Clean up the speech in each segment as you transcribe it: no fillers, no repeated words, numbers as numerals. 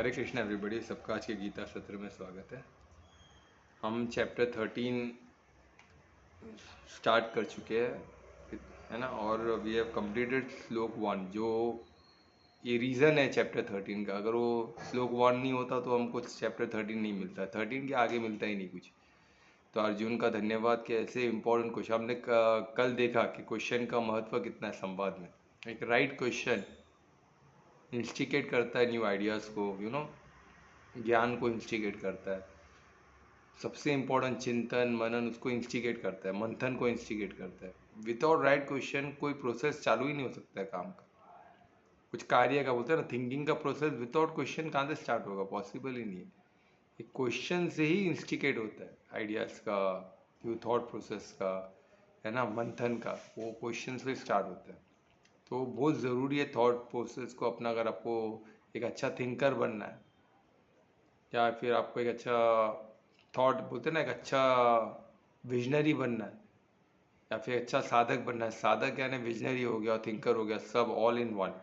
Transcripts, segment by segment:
हरे Krishna everybody, सबका आज के गीता सत्र में स्वागत है। हम चैप्टर 13 स्टार्ट कर चुके हैं, है ना। और वी हैव कंप्लीटेड श्लोक 1। जो ये रीज़न है चैप्टर 13 का, अगर वो श्लोक 1 नहीं होता तो हमको चैप्टर 13 नहीं मिलता, 13 के आगे मिलता ही नहीं कुछ। तो अर्जुन का धन्यवाद कि ऐसे इम्पोर्टेंट क्वेश्चन हमने कल देखा कि क्वेश्चन का महत्व कितना है संवाद में। एक राइट क्वेश्चन इंस्टिगेट करता है न्यू आइडियाज़ को, ज्ञान को इंस्टिगेट करता है। सबसे इम्पोर्टेंट चिंतन मनन उसको इंस्टिगेट करता है, मंथन को इंस्टिगेट करता है। विदाउट राइट क्वेश्चन कोई प्रोसेस चालू ही नहीं हो सकता है काम का, कुछ कार्य का। बोलते हैं ना, थिंकिंग का प्रोसेस विदाउट क्वेश्चन कहाँ से स्टार्ट होगा, पॉसिबल ही नहीं है। एक क्वेश्चन से ही इंस्टिगेट होता है आइडियाज़ का, थॉट प्रोसेस का, है ना, मंथन का, वो क्वेश्चन से स्टार्ट होता है। तो बहुत ज़रूरी है थॉट प्रोसेस को अपना। अगर आपको एक अच्छा थिंकर बनना है या फिर आपको एक अच्छा थॉट बोलते हैं ना, एक अच्छा विजनरी बनना है या फिर अच्छा साधक बनना है। साधक यानी विजनरी हो गया और थिंकर हो गया, सब ऑल इन वन।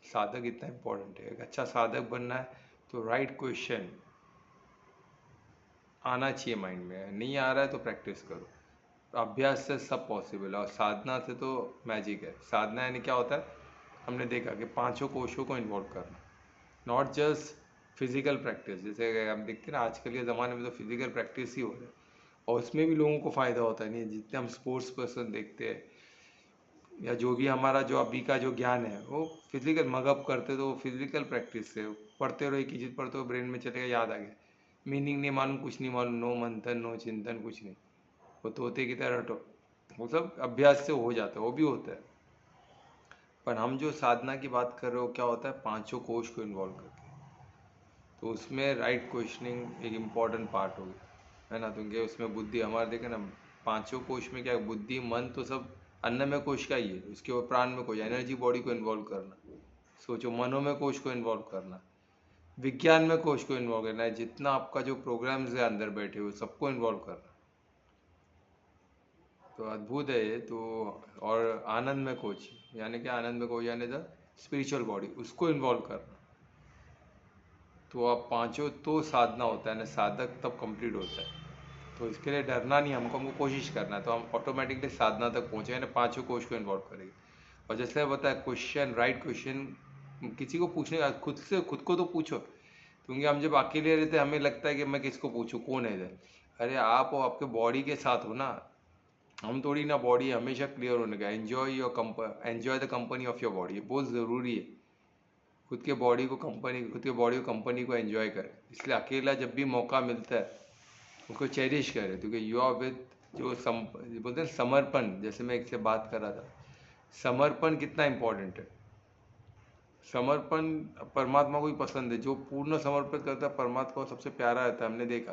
साधक इतना इम्पोर्टेंट है। एक अच्छा साधक बनना है तो राइट क्वेश्चन आना चाहिए माइंड में। नहीं आ रहा है तो प्रैक्टिस करो। अभ्यास से सब पॉसिबल है और साधना से तो मैजिक है। साधना यानी क्या होता है, हमने देखा कि पांचों कोशों को इन्वॉल्व करना, नॉट जस्ट फिजिकल प्रैक्टिस। जैसे हम देखते हैं ना, आजकल के ज़माने में तो फिजिकल प्रैक्टिस ही हो रहा है और उसमें भी लोगों को फ़ायदा होता है। नहीं, जितने हम स्पोर्ट्स पर्सन देखते हैं या जो भी हमारा जो अभी का जो ज्ञान है वो फिजिकल मगअप करते, तो फिजिकल प्रैक्टिस से पढ़ते रहो, एक ही चीज़ पढ़ते हो, ब्रेन में चलेगा, याद आ गया। मीनिंग नहीं मालूम, कुछ नहीं मालूम, नो मंथन नो चिंतन, कुछ नहीं। वो तोते की तरह रटो, वो सब अभ्यास से हो जाता है, वो भी होता है। पर हम जो साधना की बात कर रहे हो, क्या होता है, पांचों कोश को इन्वॉल्व करके। तो उसमें राइट क्वेश्चनिंग एक इम्पॉर्टेंट पार्ट हो गया, है ना। क्योंकि उसमें बुद्धि हमारे देखे ना, पांचों कोश में क्या है, बुद्धि मन तो सब अन्न में कोश का ही है, उसके ऊपर प्राण में कोश, एनर्जी बॉडी को इन्वॉल्व करना, सोचो मनों में कोश को इन्वॉल्व करना, विज्ञान में कोश को इन्वॉल्व करना है, जितना आपका जो प्रोग्राम्स है अंदर बैठे हुए सबको इन्वॉल्व करना। तो अद्भुत है ये तो। और आनंद में कोच यानी क्या, आनंद में कोच यानी द स्पिरिचुअल बॉडी, उसको इन्वॉल्व करना। तो आप पांचों तो साधना होता है ना, साधक तब कंप्लीट होता है। तो इसके लिए डरना नहीं, हमको कोशिश करना है, तो हम ऑटोमेटिकली साधना तक पहुँचे, यानी पांचों कोश को इन्वॉल्व करेंगे। और जैसे बताया, क्वेश्चन, राइट क्वेश्चन किसी को पूछने का, खुद से खुद को तो पूछो। क्योंकि हम जब अकेले रहते हैं हमें लगता है कि मैं किसको पूछूं, कौन है इधर। अरे आप और आपके बॉडी के साथ हो ना, हम थोड़ी ना। बॉडी हमेशा क्लियर होने का, enjoy the company of your body, बहुत ज़रूरी है। खुद के बॉडी को कंपनी को एंजॉय करें। इसलिए अकेला जब भी मौका मिलता है उसको चेरिश करें, क्योंकि यू आर विद जो बोलते हैं समर्पण। जैसे मैं एक से बात कर रहा था, समर्पण कितना इम्पोर्टेंट है। समर्पण परमात्मा को भी पसंद है, जो पूर्ण समर्पित करता है परमात्मा को सबसे प्यारा रहता है, हमने देखा।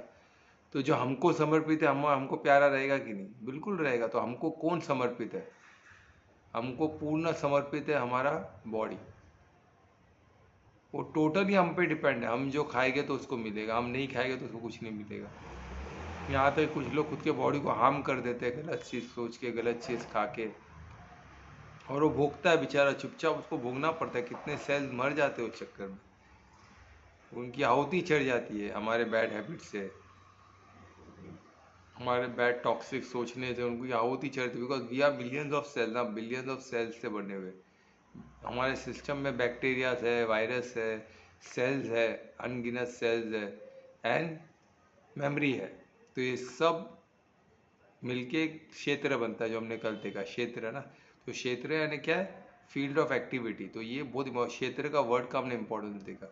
तो जो हमको समर्पित है, हमको प्यारा रहेगा कि नहीं, बिल्कुल रहेगा। तो हमको कौन समर्पित है, हमको पूर्ण समर्पित है हमारा बॉडी। वो टोटली हम पे डिपेंड है, हम जो खाएंगे तो उसको मिलेगा, हम नहीं खाएंगे तो उसको कुछ नहीं मिलेगा। यहाँ तक कुछ लोग खुद के बॉडी को हार्म कर देते हैं, गलत चीज़ सोच के, गलत चीज़ खा के, और वो भोगता है बेचारा, चुपचाप उसको भोगना पड़ता है। कितने सेल्स मर जाते हैं उस चक्कर में, उनकी आहुति चढ़ जाती है हमारे बैड हैबिट से, हमारे बैड टॉक्सिक सोचने से उनकी आहुति चढ़ती है। Because we are billions of cells ना, बिलियंस ऑफ सेल्स से बने हुए हमारे सिस्टम में बैक्टीरियाज है, वायरस है, सेल्स है, अनगिनत सेल्स है, एंड मेमोरी है। तो ये सब मिलके एक क्षेत्र बनता है, जो हमने कल देखा क्षेत्र है ना। तो क्षेत्र यानी क्या है, फील्ड ऑफ एक्टिविटी। तो ये बहुत क्षेत्र का वर्ड का हमने इंपॉर्टेंस देखा।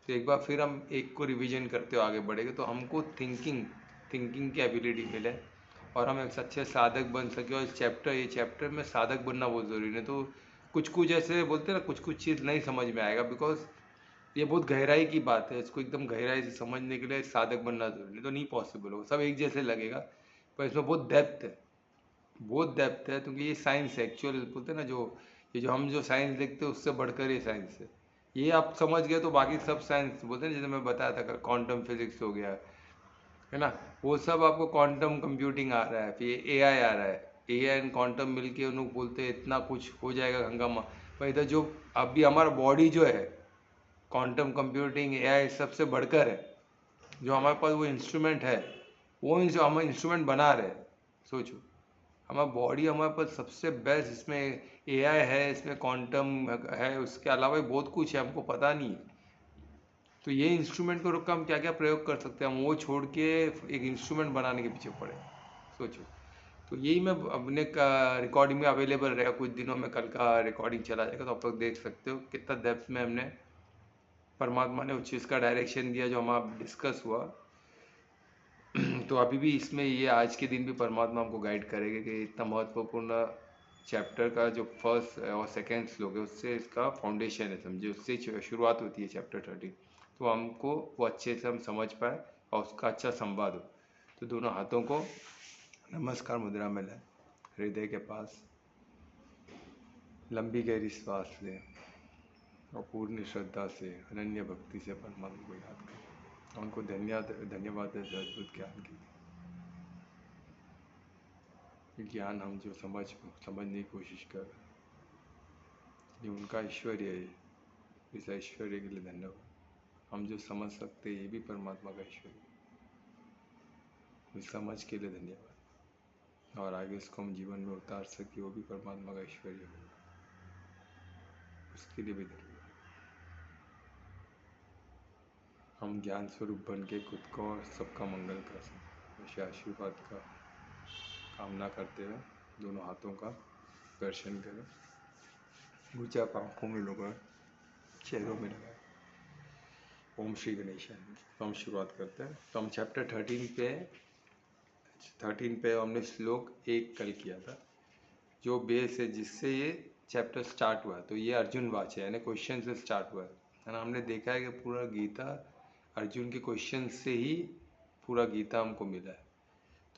तो एक बार फिर हम एक को रिवीजन करते हो आगे बढ़ेंगे, तो हमको थिंकिंग की एबिलिटी मिले और हम एक अच्छे साधक बन सके। और ये चैप्टर में साधक बनना बहुत ज़रूरी है। तो कुछ ऐसे बोलते हैं ना, कुछ चीज़ नहीं समझ में आएगा, बिकॉज ये बहुत गहराई की बात है। इसको एकदम गहराई से समझने के लिए साधक बनना जरूरी है, तो नहीं पॉसिबल होगा। सब एक जैसे लगेगा, पर इसमें बहुत डेप्थ है, बहुत डेप्थ है। क्योंकि ये साइंस है एक्चुअल, बोलते हैं ना, जो हम जो साइंस देखते हैं उससे बढ़कर ये साइंस है। ये आप समझ गए तो बाकी सब साइंस, बोलते हैं जैसे मैं बताया था, क्वांटम फिजिक्स हो गया, है ना, वो सब आपको क्वांटम कंप्यूटिंग आ रहा है, फिर एआई आ रहा है। एआई एंड क्वांटम मिलके उन लोग बोलते हैं इतना कुछ हो जाएगा हंगामा। पर इधर जो अभी हमारा बॉडी जो है क्वांटम कंप्यूटिंग, एआई सबसे बढ़कर है। जो हमारे पास वो इंस्ट्रूमेंट है, वो हम इंस्ट्रूमेंट बना रहे हैं। सोचो, हमारा बॉडी हमारे पास सबसे बेस्ट, इसमें एआई है, इसमें क्वांटम है, उसके अलावा भी बहुत कुछ है, हमको पता नहीं है। तो ये इंस्ट्रूमेंट को रोक कर हम क्या क्या प्रयोग कर सकते हैं, हम वो छोड़ के एक इंस्ट्रूमेंट बनाने के पीछे पड़े। सोचो, तो यही मैं अपने का रिकॉर्डिंग में अवेलेबल रहेगा कुछ दिनों में, कल का रिकॉर्डिंग चला जाएगा, तो आप लोग देख सकते हो कितना डेप्थ में हमने परमात्मा ने उस चीज़ का डायरेक्शन दिया जो हमारा डिस्कस हुआ। तो अभी भी इसमें ये आज के दिन भी परमात्मा हमको गाइड करेंगे कि इतना महत्वपूर्ण चैप्टर का जो फर्स्ट और सेकेंड श्लोक है, उससे इसका फाउंडेशन है, समझे, उससे शुरुआत होती है चैप्टर 13। तो हमको वो अच्छे से हम समझ पाए और उसका अच्छा संवाद हो। तो दोनों हाथों को नमस्कार मुद्रा में लें, हृदय के पास लंबी गहरी सांस लें और पूर्ण श्रद्धा से, अनन्य भक्ति से परमात्मा को याद करें। उनको धन्यवाद है अद्भुत ज्ञान के लिए। ज्ञान हम जो समझने की कोशिश कर रहे हैं, ये उनका ऐश्वर्य है। इस ऐश्वर्य के लिए धन्यवाद। हम जो समझ सकते हैं, ये भी परमात्मा का ऐश्वर्य है। इस समझ के लिए धन्यवाद, और आगे इसको हम जीवन में उतार सके, वो भी परमात्मा का ऐश्वर्य है, उसके लिए भी धन्यवाद। हम ज्ञान स्वरूप बन के खुद को और सबका मंगल कर सकें, ऐसे आशीर्वाद का कामना करते हुए दोनों हाथों का दर्शन करें। ऊंचा आंखों में लगाए, चेहरों में लगाए। ओम श्री गणेशाय। तो हम शुरुआत करते हैं। तो हम चैप्टर 13 पे हमने श्लोक 1 कल किया था, जो बेस है जिससे ये चैप्टर स्टार्ट हुआ है। तो ये अर्जुन वाच है, यानी क्वेश्चन से स्टार्ट हुआ है ना। हमने देखा है कि पूरा गीता अर्जुन के क्वेश्चन से ही पूरा गीता हमको मिला है।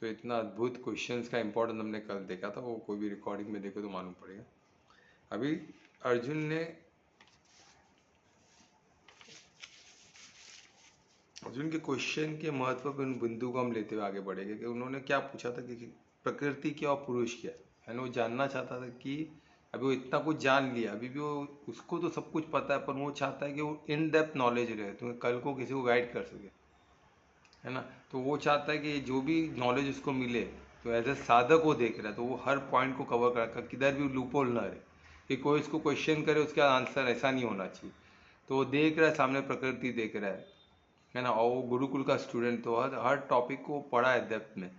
तो इतना अद्भुत क्वेश्चंस का इम्पोर्टेंस हमने कल देखा था, वो कोई भी रिकॉर्डिंग में देखो तो मालूम पड़ेगा। अभी अर्जुन के क्वेश्चन के महत्वपूर्ण बिंदु को हम लेते हुए आगे बढ़ेंगे कि उन्होंने क्या पूछा था कि प्रकृति क्या और पुरुष क्या है ना। वो जानना चाहता था कि अभी वो इतना कुछ जान लिया, अभी भी वो, उसको तो सब कुछ पता है, पर वो चाहता है कि वो इन डेप्थ नॉलेज रहे, तो कल को किसी को गाइड कर सके, है ना। तो वो चाहता है कि जो भी नॉलेज उसको मिले, तो एज ए साधक वो देख रहा है, तो वो हर पॉइंट को कवर कर रखा, किधर भी लूपहोल ना रहे कि कोई इसको क्वेश्चन करे उसका आंसर ऐसा नहीं होना चाहिए। तो वो देख रहा है, सामने प्रकृति देख रहा है ना। और वो गुरुकुल का स्टूडेंट, तो हर टॉपिक को पढ़ा है डेप्थ में।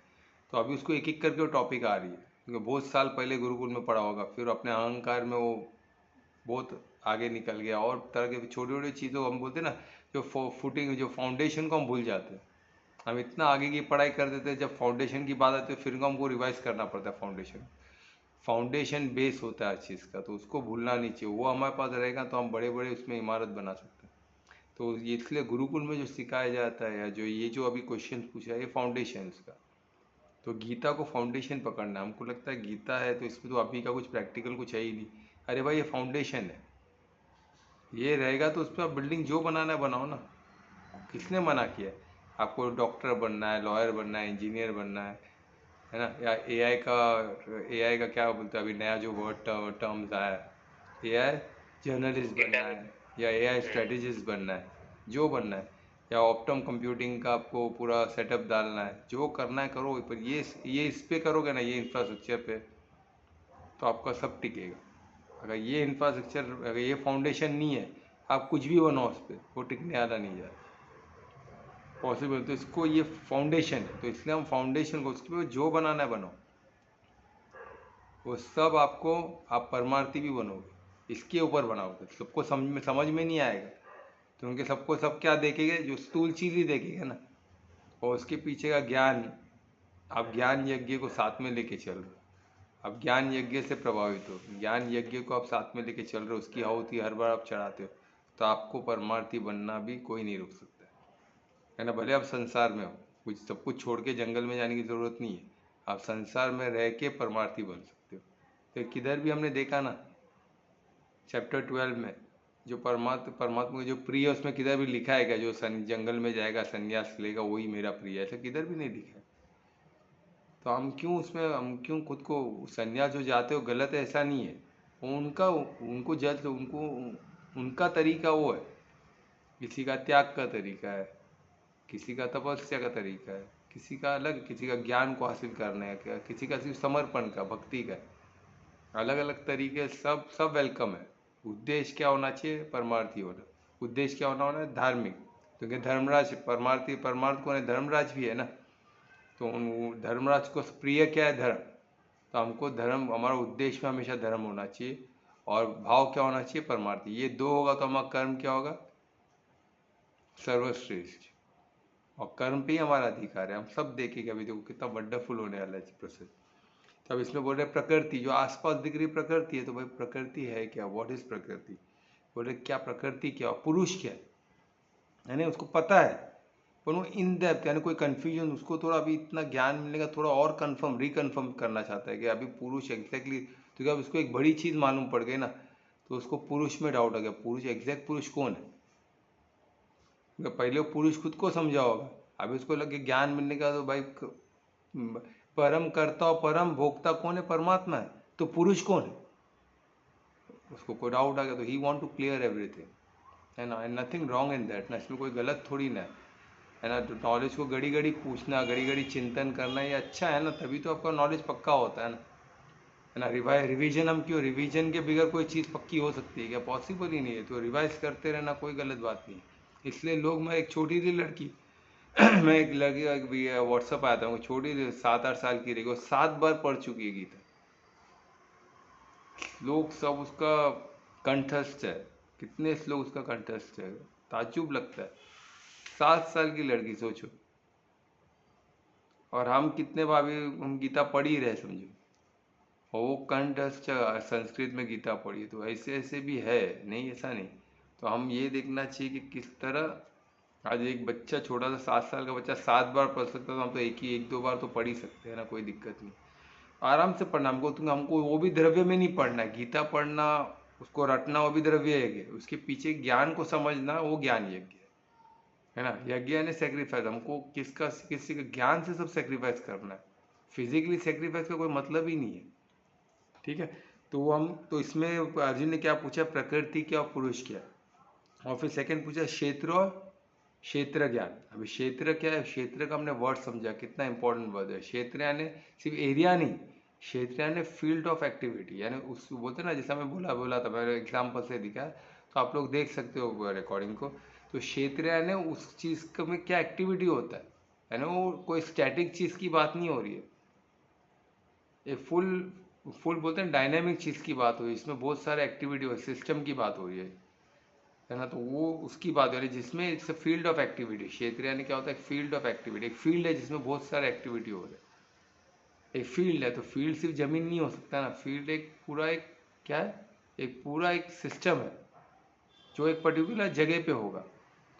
तो अभी उसको एक एक करके वो टॉपिक आ रही है, क्योंकि बहुत साल पहले गुरुकुल में पढ़ा होगा, फिर अपने अहंकार में वो बहुत आगे निकल गया, और तरह के छोटी छोटी चीज़ों को हम बोलते हैं ना, जो फुटिंग, जो फाउंडेशन को हम भूल जाते हैं। हम इतना आगे की पढ़ाई कर देते हैं, जब फाउंडेशन की बात आती है फिर हमको रिवाइज करना पड़ता है। फाउंडेशन बेस होता है हर चीज़ का, तो उसको भूलना नहीं चाहिए। वो हमारे पास रहेगा तो हम बड़े बड़े उसमें इमारत बना सकते हैं। तो ये इसलिए गुरुकुल में जो सिखाया जाता है, या जो ये जो अभी क्वेश्चन पूछा है, ये फाउंडेशन का। तो गीता को फाउंडेशन पकड़ना है। हमको लगता है गीता है तो इसमें तो अभी का कुछ प्रैक्टिकल कुछ है ही नहीं। अरे भाई, ये फाउंडेशन है, ये रहेगा तो उस पर आप बिल्डिंग जो बनाना है बनाओ ना। किसने मना किया है? आपको डॉक्टर बनना है, लॉयर बनना है, इंजीनियर बनना है ना। या एआई का क्या बोलते हैं अभी नया जो वर्ड टर्म्स आया है, एआई जर्नलिस्ट बनना है, या एआई स्ट्रेटेजिस्ट बनना है, जो बनना है, या ऑप्टम कंप्यूटिंग का आपको पूरा सेटअप डालना है, जो करना है करो। पर ये इस पे करोगे ना, ये इंफ्रास्ट्रक्चर पे, तो आपका सब टिकेगा। अगर ये इंफ्रास्ट्रक्चर, अगर ये फाउंडेशन नहीं है, आप कुछ भी बनाओ उस पर, वो टिकने वाला नहीं जाए पॉसिबल। तो इसको ये फाउंडेशन है, तो इसलिए हम फाउंडेशन को, उसके जो बनाना है बनाओ, वो सब आपको, आप परमार्थी भी बनोगे, इसके ऊपर बनाओगे। सबको समझ में नहीं आएगा, क्योंकि सबको सब क्या देखेंगे, जो स्थूल चीज ही देखेंगे ना, और उसके पीछे का ज्ञान। आप ज्ञान यज्ञ को साथ में लेके चल रहे हो, आप ज्ञान यज्ञ से प्रभावित हो, ज्ञान यज्ञ को आप साथ में लेके चल रहे हो, उसकी आहुति हर बार आप चढ़ाते हो, तो आपको परमार्थी बनना भी कोई नहीं रोक सकता है ना। भले आप संसार में हो, कुछ सब कुछ छोड़ के जंगल में जाने की ज़रूरत नहीं है, आप संसार में रह के परमार्थी बन सकते हो। तो किधर भी हमने देखा ना, चैप्टर 12 में जो परमात्मा का जो प्रिय है, उसमें किधर भी लिखा है क्या, जो जंगल में जाएगा संन्यास लेगा वही मेरा प्रिय है, ऐसा किधर भी नहीं लिखा है। तो हम क्यों खुद को, संन्यास जो जाते हो गलत है ऐसा नहीं है, वो उनका, उनको जज, उनको उनका तरीका वो है। किसी का त्याग का तरीका है, किसी का तपस्या का तरीका है, किसी का अलग, किसी का ज्ञान को हासिल करने का, किसी का सिर्फ समर्पण का, भक्ति का, अलग अलग तरीके, सब सब वेलकम है। उद्देश्य क्या होना चाहिए? परमार्थी होना। उद्देश्य क्या होना है? धार्मिक। क्योंकि धर्मराज परमार्थी, परमार्थ कौन है? धर्मराज भी है ना। तो उन धर्मराज को प्रिय क्या है? धर्म। तो हमको धर्म, हमारा उद्देश्य में हमेशा धर्म होना चाहिए, और भाव क्या होना चाहिए? परमार्थी। ये दो होगा तो हमारा कर्म क्या होगा? सर्वश्रेष्ठ। और कर्म पे ही हमारा अधिकार है। हम सब देखेंगे अभी, देखो कितना वंडरफुल होने वाला है प्रोसेस। तो अब इसमें बोल रहे प्रकृति, जो आसपास दिख रही प्रकृति है, तो भाई प्रकृति है क्या? व्हाट इज प्रकृति? बोल रहे क्या प्रकृति क्या? पुरुष क्या है ना? उसको पता है, पर वो इन डेप्थ, यानी कोई कंफ्यूजन, उसको थोड़ा अभी इतना ज्ञान मिलेगा, थोड़ा और कंफर्म रिकन्फर्म करना चाहता है कि अभी पुरुष एग्जैक्टली, तो क्या उसको एक बड़ी चीज़ मालूम पड़ गई ना, तो उसको पुरुष में डाउट आ गया। पुरुष, एग्जैक्ट पुरुष कौन है? क्योंकि पहले वो पुरुष खुद को समझा होगा, अभी उसको लगे ज्ञान मिलने का, तो भाई परम कर्ता और परम भोक्ता कौन है? परमात्मा है। तो पुरुष कौन है? उसको कोई डाउट आ गया, तो he want to clear everything, है ना। And nothing wrong in that ना, इसमें कोई गलत थोड़ी ना है ना। तो नॉलेज को घड़ी घड़ी पूछना, घड़ी घड़ी चिंतन करना, ये अच्छा है ना, तभी तो आपका नॉलेज पक्का होता है ना। रिवीजन, हम क्यों, रिवीजन के बगैर कोई चीज़ पक्की हो सकती है क्या? पॉसिबल ही नहीं है। तो रिवाइज करते रहना कोई गलत बात नहीं है। इसलिए लोग, मैं एक छोटी सी लड़की मैं एक लड़की व्हाट्सअप आया था, छोटी सी 7-8 साल की रही, वो 7 बार पढ़ चुकी है गीता। लोग सब उसका कंठस्थ है, कितने श्लोक उसका कंठस्थ है, ताज्जुब लगता है। 7 साल की लड़की, सोचो। और हम कितने बार भी हम गीता पढ़ ही रहे, समझो। और वो कंठस्थ संस्कृत में गीता पढ़ी, तो ऐसे ऐसे भी है, नहीं ऐसा नहीं। तो हम ये देखना चाहिए कि किस तरह आज एक बच्चा, छोटा सा 7 साल का बच्चा 7 बार पढ़ सकता, तो हम तो एक दो बार तो पढ़ ही सकते हैं ना, कोई दिक्कत नहीं। आराम से पढ़ना हमको, तो हमको वो भी द्रव्य में नहीं पढ़ना है। गीता पढ़ना, उसको रटना, वो भी द्रव्य है। उसके पीछे ज्ञान को समझना, वो ज्ञान यज्ञ है ना। यज्ञ यानी सेक्रीफाइस। हमको किसका, किसी का ज्ञान से सब सेक्रीफाइस करना है। फिजिकली सेक्रीफाइस का कोई मतलब ही नहीं है, ठीक है। तो हम, तो इसमें अर्जुन ने क्या पूछा? प्रकृति क्या और पुरुष क्या? और फिर सेकंड पूछा क्षेत्र और क्षेत्र ज्ञान। अभी क्षेत्र क्या है? क्षेत्र का हमने वर्ड समझा, कितना इंपॉर्टेंट वर्ड है। क्षेत्र यानी सिर्फ एरिया नहीं, क्षेत्र यानी फील्ड ऑफ एक्टिविटी, यानी उस बोलते ना, जैसा मैं बोला बोला था, मैंने एग्जाम्पल से दिखा, तो आप लोग देख सकते हो रिकॉर्डिंग को। तो क्षेत्र यानी उस चीज़ में क्या एक्टिविटी होता है ना। वो कोई स्टैटिक चीज़ की बात नहीं हो रही है, ये फुल फुल बोलते हैं डायनेमिक चीज़ की बात हो रही है। इसमें बहुत सारे एक्टिविटी हो, सिस्टम की बात हो रही है ना। तो वो उसकी बात हो रही है जिसमें it's a field of activity. क्षेत्र यानी क्या होता है? एक फील्ड ऑफ एक्टिविटी, एक फील्ड है जिसमें बहुत सारे एक्टिविटी हो रहे हैं। एक फील्ड है, तो फील्ड सिर्फ जमीन नहीं हो सकता ना। फील्ड एक पूरा, एक क्या है, एक पूरा एक सिस्टम है, जो एक पर्टिकुलर जगह पे होगा,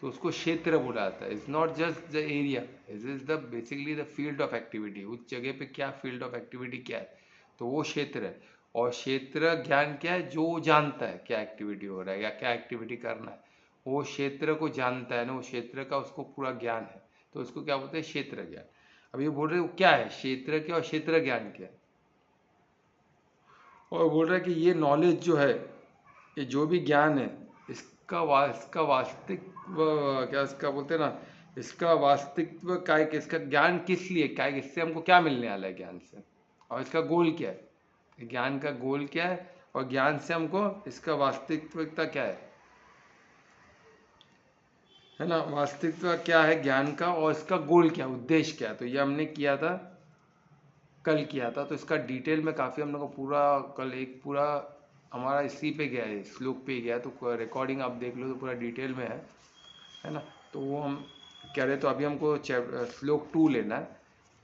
तो उसको क्षेत्र बोला जाता है। It's not just the area, it is the basically the field of activity. उस जगह पे क्या फील्ड ऑफ एक्टिविटी क्या है, तो वो क्षेत्र है। और क्षेत्र ज्ञान क्या है? जो जानता है क्या एक्टिविटी हो रहा है या क्या एक्टिविटी करना है, वो क्षेत्र को जानता है ना, वो क्षेत्र का उसको पूरा ज्ञान है, तो उसको क्या बोलते हैं? क्षेत्र ज्ञान। अब ये बोल रहे हो क्या है क्षेत्र क्या और क्षेत्र ज्ञान क्या है, और बोल रहा है कि ये नॉलेज जो है, ये जो भी ज्ञान है, इसका वास्तविक क्या इसका बोलते हैं ना, इसका वास्तवित्व क्या है, कि इसका ज्ञान किस लिए क्या है, इससे हमको क्या मिलने वाला है ज्ञान से, और इसका गोल क्या है, ज्ञान का गोल क्या है, और ज्ञान से हमको इसका वास्तविकता क्या है ना, वास्तविकता क्या है ज्ञान का, और इसका गोल क्या, उद्देश्य क्या है। तो ये हमने किया था, कल किया था। तो इसका डिटेल में काफ़ी हम लोग को पूरा, कल एक पूरा हमारा इसी पे गया है, श्लोक पे गया है। तो रिकॉर्डिंग आप देख लो तो पूरा डिटेल में है ना। तो वो हम कह रहे, तो अभी हमको श्लोक 2 लेना है,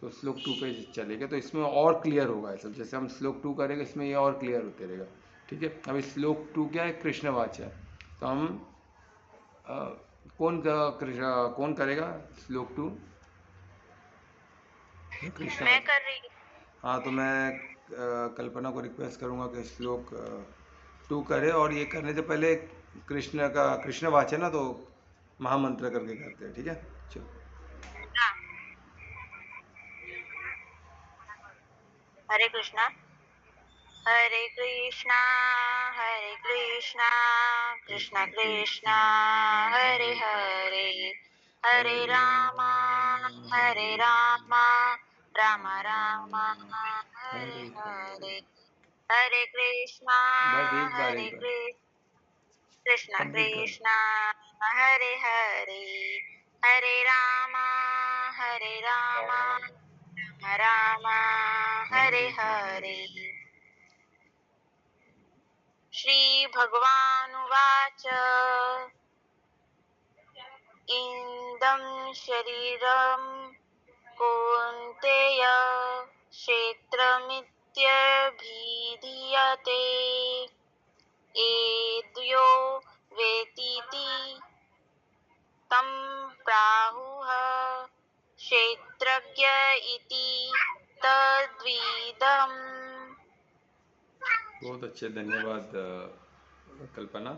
तो श्लोक 2 पे चलेगा, तो इसमें और क्लियर होगा ये सब। जैसे हम श्लोक 2 करेंगे, इसमें ये और क्लियर होते रहेगा, ठीक है। अभी श्लोक 2 क्या है? कृष्णवाच है। तो हम अ, कौन करेगा श्लोक 2? कृष्ण। मैं कर रही हाँ, तो मैं कल्पना को रिक्वेस्ट करूँगा कि श्लोक 2 करे, और ये करने से पहले कृष्ण का, कृष्ण वाच है ना, तो महामंत्र करके करते हैं, ठीक है। चलो। हूँ ना। हरे कृष्णा, हरे कृष्णा, हरे कृष्णा कृष्णा कृष्णा हरे हरे हरे रामा राम राम हरे हरे हरे कृष्णा बस एक बार हरे एक बार कृष्ण कृष्णा कंप्लीट कर। कृष्णा हरे हरे हरे रामा राम राम हरे हरे श्री भगवानुवाच इदं शरीरं कौन्तेय क्षेत्रमित्यभिधीयते एद्यो वेतीति तं प्राहुः क्षेत्रज्ञ इति तद्विदम्। बहुत अच्छे, धन्यवाद कल्पना।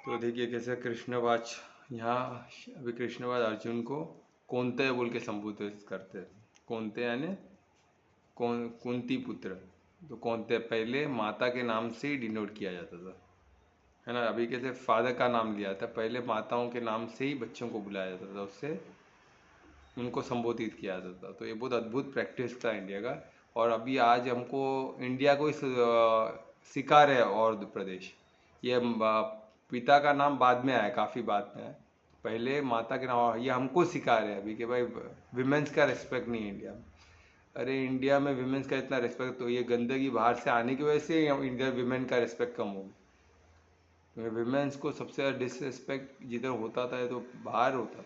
तो देखिए कैसे कृष्णवाच, यहाँ अभी कृष्णवाच अर्जुन को कौनते बोल के संबोधित करते हैं। कौनते यानी कुंती पुत्र। तो कौनते पहले माता के नाम से ही डिनोट किया जाता था, है ना। अभी कैसे फादर का नाम लिया था, पहले माताओं के नाम से ही बच्चों को बुलाया जाता था, उससे उनको संबोधित किया जाता था। तो ये बहुत अद्भुत प्रैक्टिस था इंडिया का। और अभी आज हमको इंडिया को सिखा रहे हैं और प्रदेश। ये पिता का नाम बाद में आया, काफ़ी बाद में आया, पहले माता के नाम। ये हमको सिखा रहे हैं अभी कि भाई विमेंस का रिस्पेक्ट नहीं है इंडिया में। अरे इंडिया में विमेंस का इतना रिस्पेक्ट, तो ये गंदगी बाहर से आने की वजह से इंडिया विमेन का रिस्पेक्ट कम हो गया। विमेंस को सबसे ज़्यादा डिसरिस्पेक्ट जिधर होता था तो बाहर होता था।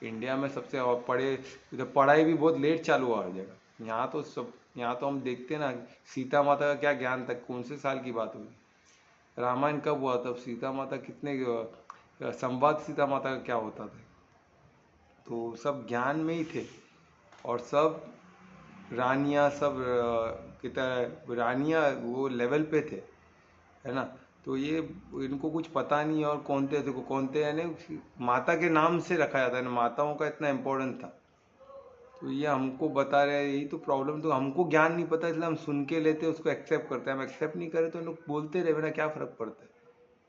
इंडिया में सबसे और पढ़े, इधर पढ़ाई भी बहुत लेट चालू हुआ हर जगह। यहाँ तो सब, यहाँ तो हम देखते ना, सीता माता का क्या ज्ञान था, कौन से साल की बात होगी, रामायण कब हुआ, तब सीता माता कितने संवाद सीता माता का क्या होता था। तो सब ज्ञान में ही थे। और सब रानियाँ, सब कितना रानियाँ वो लेवल पे थे, है ना। तो ये इनको कुछ पता नहीं है। और कौनते, देखो कौनते यानी माता के नाम से रखा जाता है ना, माताओं का इतना इम्पोर्टेंट था। तो ये हमको बता रहे हैं, यही तो प्रॉब्लम। तो हमको ज्ञान नहीं पता, इसलिए हम सुन के लेते हैं, उसको एक्सेप्ट करते हैं। हम एक्सेप्ट नहीं करें तो इन लोग बोलते रहे ना, क्या फ़र्क पड़ता है,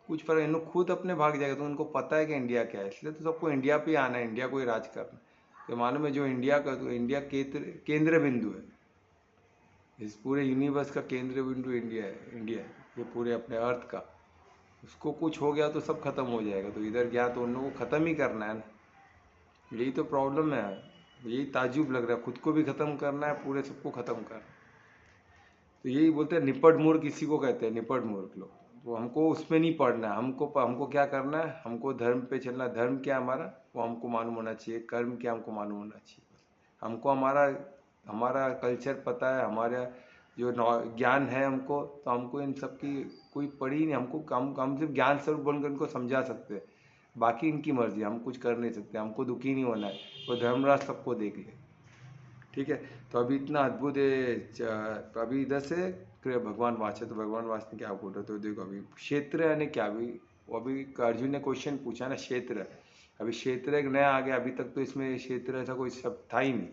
कुछ फ़र्क। इन लोग खुद अपने भाग जाएगा। तो उनको पता है कि इंडिया क्या है, इसलिए तो सबको इंडिया पे आना है, इंडिया को ही राज करना है। तो मालूम है जो इंडिया का, तो इंडिया केंद्र बिंदु है, इस पूरे यूनिवर्स का केंद्र बिंदु इंडिया है। इंडिया है ये पूरे अपने अर्थ का। उसको कुछ हो गया तो सब खत्म हो जाएगा। तो इधर गया तो उन लोगों को ख़त्म ही करना है ना, यही तो प्रॉब्लम है। यही ताजुब लग रहा है, खुद को भी ख़त्म करना है, पूरे सबको ख़त्म करना है। तो यही बोलते हैं निपट मूर्ख किसी को कहते हैं, निपट मूर्ख लोग। तो हमको उसमें नहीं पढ़ना है, हमको क्या करना है, हमको धर्म पे चलना है। धर्म क्या हमारा, वो हमको मालूम होना चाहिए। कर्म क्या हमको मालूम होना चाहिए। हमको हमारा हमारा कल्चर पता है, हमारा जो ज्ञान है हमको। तो हमको इन सब की कोई पड़ी नहीं। हम सिर्फ ज्ञान स्वरूप बनकर इनको समझा सकते हैं। बाकी इनकी मर्जी, हम कुछ कर नहीं सकते। हमको दुखी नहीं होना है, वो धर्मराज सबको देख ले, ठीक है। तो अभी इतना अद्भुत है। अभी इधर से भगवान वाच है, तो भगवान वाच ने क्या बोल रहे, तो देखो अभी क्षेत्र यानी क्या। अभी अर्जुन ने क्वेश्चन पूछा ना, क्षेत्र। अभी क्षेत्र एक नया आ गया, अभी तक तो इसमें क्षेत्र ऐसा कोई शब्द था ही नहीं।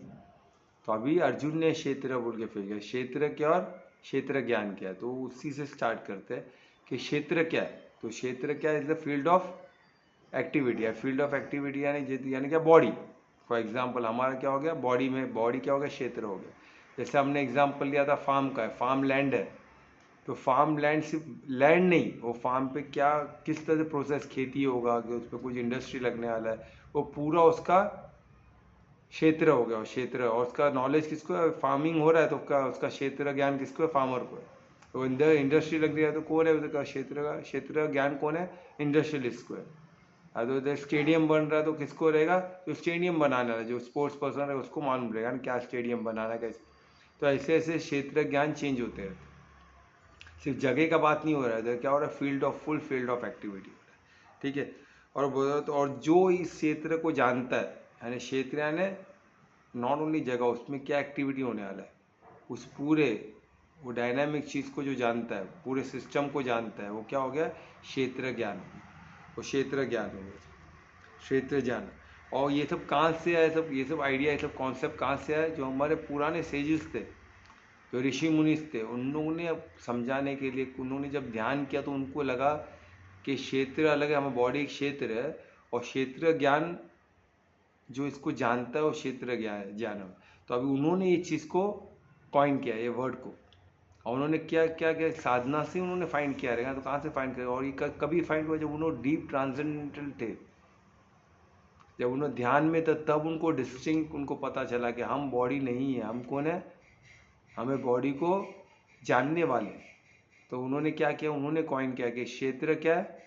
तो अभी अर्जुन ने क्षेत्र बोल के फेंक दिया। क्षेत्र क्या और क्षेत्र ज्ञान क्या है, तो उसी से स्टार्ट करते हैं कि क्षेत्र क्या है। तो क्षेत्र क्या है, is the field of activity है। फील्ड ऑफ एक्टिविटी यानी क्या, बॉडी। फॉर एग्जाम्पल हमारा क्या हो गया, बॉडी में, बॉडी क्या हो गया, क्षेत्र हो गया। जैसे हमने एग्जाम्पल लिया था फार्म का है, फार्म लैंड है। तो फार्म लैंड सिर्फ लैंड नहीं, वो फार्म पे क्या किस तरह से प्रोसेस खेती होगा, कि उस पर कुछ इंडस्ट्री लगने वाला है, वो पूरा उसका क्षेत्र हो गया, क्षेत्र। और उसका नॉलेज किसको है, फार्मिंग हो रहा है तो उसका उसका क्षेत्र ज्ञान किसको है, फार्मर को है। तो इंडस्ट्री लग रही है तो कौन है उसका क्षेत्र ज्ञान कौन है, इंडस्ट्रियलिस्ट को है। अगर उधर स्टेडियम बन रहा है तो किसको रहेगा, जो स्टेडियम बनाना है, जो स्पोर्ट्स पर्सन है उसको मालूम रहेगा ना क्या स्टेडियम बनाना है, कैसे। तो ऐसे ऐसे क्षेत्र ज्ञान चेंज होते रहते हैं। सिर्फ जगह का बात नहीं हो रहा है, इधर क्या हो रहा है, फुल फील्ड ऑफ एक्टिविटी हो रहा है, ठीक है। और और जो इस क्षेत्र को जानता है, यानी क्षेत्र यानी नॉट ओनली जगह, उसमें क्या एक्टिविटी होने वाला है, उस पूरे वो डायनामिक चीज़ को जो जानता है, पूरे सिस्टम को जानता है, वो क्या हो गया, क्षेत्र ज्ञान। वो क्षेत्र ज्ञान हो गया, क्षेत्र ज्ञान। और ये सब कहाँ से आया, सब ये सब आइडिया, ये सब कॉन्सेप्ट कहाँ से आया, जो हमारे पुराने सेजेस थे, जो ऋषि मुनि थे उन लोगों ने अब समझाने के लिए, उन्होंने जब ध्यान किया तो उनको लगा कि क्षेत्र अलग है, हमारी बॉडी एक क्षेत्र है, और क्षेत्र ज्ञान जो इसको जानता है वो क्षेत्र ज्ञान है। तो अभी उन्होंने ये चीज़ को कॉइन किया, ये वर्ड को, और उन्होंने क्या क्या क्या साधना से उन्होंने फाइंड किया रहेगा। तो कहाँ से फाइंड किया, और ये कभी फाइंड हुआ जब उन्होंने डीप ट्रांसेंडेंटल थे, जब उन्होंने ध्यान में था, तब उनको डिस्टिंक्ट उनको पता चला कि हम बॉडी नहीं है, हम कौन है, हमें बॉडी को जानने वाले। तो उन्होंने क्या किया, उन्होंने कॉइन किया कि क्षेत्र क्या है,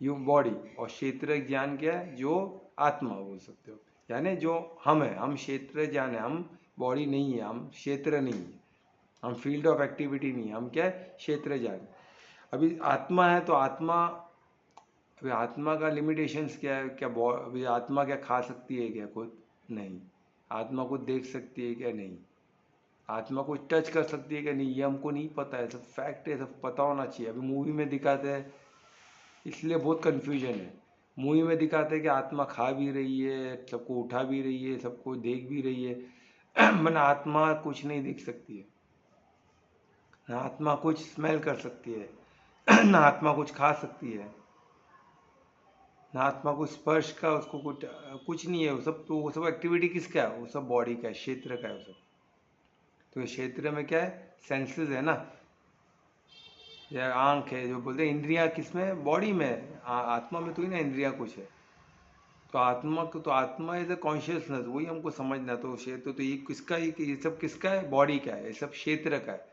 यू बॉडी, और क्षेत्र ज्ञान क्या है, जो आत्मा बोल सकते हो, यानी जो हम है, हम क्षेत्र ज्ञान है, हम बॉडी नहीं है, हम क्षेत्र नहीं है, हम फील्ड ऑफ एक्टिविटी नहीं है, हम क्या है, क्षेत्र ज्ञान। अभी आत्मा है तो आत्मा, अभी आत्मा का लिमिटेशंस क्या है, क्या अभी आत्मा क्या खा सकती है क्या खुद, नहीं। आत्मा को देख सकती है क्या, नहीं। आत्मा को टच कर सकती है क्या, नहीं, ये हमको नहीं पता है, सब फैक्ट है, सब पता होना चाहिए। अभी मूवी में दिखाते हैं, इसलिए बहुत कन्फ्यूजन है। मूवी में दिखाते हैं कि आत्मा खा भी रही है, सबको उठा भी रही है, सबको देख भी रही है मन आत्मा कुछ नहीं देख सकती है, ना आत्मा कुछ स्मेल कर सकती है ना आत्मा कुछ खा सकती है, ना आत्मा को स्पर्श का उसको कुछ नहीं है। वो सब तो, वो सब एक्टिविटी किसका है, वो सब बॉडी का है, क्षेत्र का है वो सब। तो क्षेत्र में क्या है, सेंसेस है ना, या आंख है, जो बोलते हैं इंद्रियां किस में, बॉडी में, आत्मा में तो ही ना इंद्रियां कुछ है। तो आत्मा को, तो आत्मा इज अ कॉन्शियसनेस, वही हमको समझना। तो क्षेत्र तो ये किसका, ये सब किसका है, बॉडी का है, ये सब क्षेत्र का है।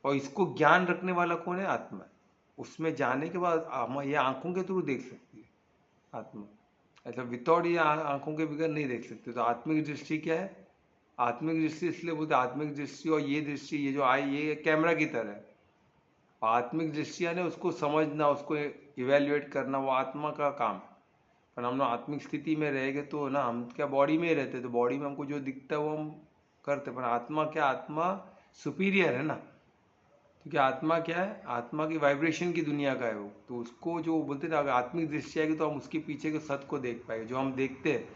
और इसको ज्ञान रखने वाला कौन है, आत्मा है। उसमें जाने के बाद हम ये आंखों के थ्रू देख सकती है आत्मा, ऐसा विदाउट ये आंखों के बगैर नहीं देख सकते। तो आत्मिक दृष्टि क्या है, आत्मिक दृष्टि इसलिए बोलते आत्मिक दृष्टि, और ये दृष्टि, ये जो आई, ये कैमरा की तरह है। आत्मिक दृष्टि यानी उसको समझना, उसको इवेल्युएट करना, वो आत्मा का काम। पर हम लोग आत्मिक स्थिति में रहेंगे तो ना, हम क्या बॉडी में ही रहते, तो बॉडी में हमको जो दिखता है वो हम करते। पर आत्मा क्या, आत्मा सुपीरियर है ना। तो क्या आत्मा क्या है, आत्मा की वाइब्रेशन की दुनिया का है वो। तो उसको जो बोलते थे, अगर आत्मिक दृष्टि आएगी तो हम उसके पीछे के सत्य को देख पाएंगे। जो हम देखते हैं,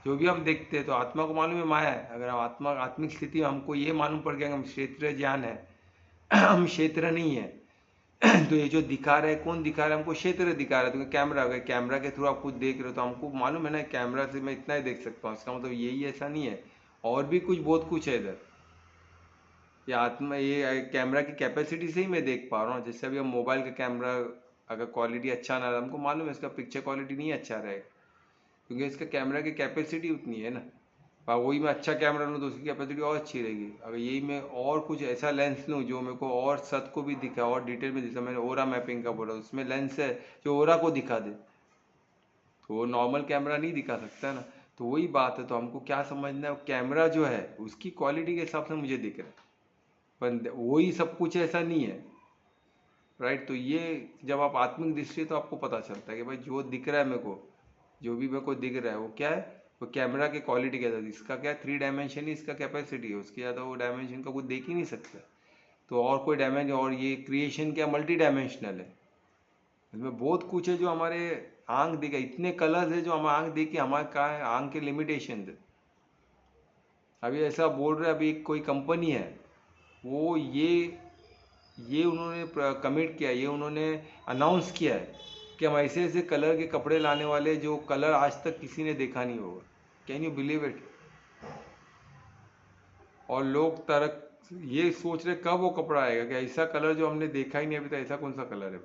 जो भी हम देखते हैं, तो आत्मा को मालूम है माया है। अगर हम आत्मा आत्मिक स्थिति में हमको ये मालूम पड़ गया हम क्षेत्र ज्ञान है हम क्षेत्र नहीं है तो ये जो दिखा रहा है, कौन दिखा रहा है हमको, क्षेत्र दिखा रहा है। तो कैमरा, अगर कैमरा के थ्रू आप कुछ देख रहे हो तो हमको मालूम है ना, कैमरा से मैं इतना ही देख सकता हूँ, इसका मतलब यही ऐसा नहीं है, और भी कुछ बहुत कुछ है इधर। ये आत्मा, ये कैमरा की कैपेसिटी से ही मैं देख पा रहा हूँ। जैसे अभी हम मोबाइल का कैमरा, अगर क्वालिटी अच्छा ना रहा, हमको मालूम है इसका पिक्चर क्वालिटी नहीं अच्छा रहेगा, क्योंकि इसका कैमरा की कैपेसिटी उतनी है ना। और वही मैं अच्छा कैमरा लूँ तो उसकी कैपेसिटी और अच्छी रहेगी। अगर यही मैं और कुछ ऐसा लेंस लूँ जो मेरे को और सत को भी दिखा, और डिटेल में दिखा, मैंने ओरा मैपिंग का बोला, उसमें लेंस है जो ओरा को दिखा दे, तो वो नॉर्मल कैमरा नहीं दिखा सकता ना। तो वही बात है। तो हमको क्या समझना है, कैमरा जो है उसकी क्वालिटी के हिसाब से मुझे दिख रहा है, पर वही सब कुछ ऐसा नहीं है, राइट। तो ये जब आप आत्मिक दृष्टि, तो आपको पता चलता है कि भाई जो दिख रहा है मेरे को, जो भी मेरे को दिख रहा है वो क्या है, वो कैमरा की क्वालिटी क्या है, इसका क्या 3 डायमेंशन ही इसका कैपेसिटी है, उसके ज़्यादा वो डायमेंशन का कुछ देख ही नहीं सकता। तो और कोई डायमेंशन, और ये क्रिएशन क्या मल्टी डायमेंशनल है, इसमें बहुत कुछ है जो हमारे आंख दिखे, इतने कलर्स है जो हम आंख देखी, हमारे कहाँ है, आंख के लिमिटेशन है। अभी ऐसा बोल रहे, अभी कोई कंपनी है, वो ये उन्होंने कमिट किया, ये उन्होंने अनाउंस किया है कि हम ऐसे ऐसे कलर के कपड़े लाने वाले जो कलर आज तक किसी ने देखा नहीं होगा। Can you believe it. और लोग तरक ये सोच रहे कब वो कपड़ा आएगा, कि ऐसा कलर जो हमने देखा ही नहीं अभी तक, ऐसा कौन सा कलर है।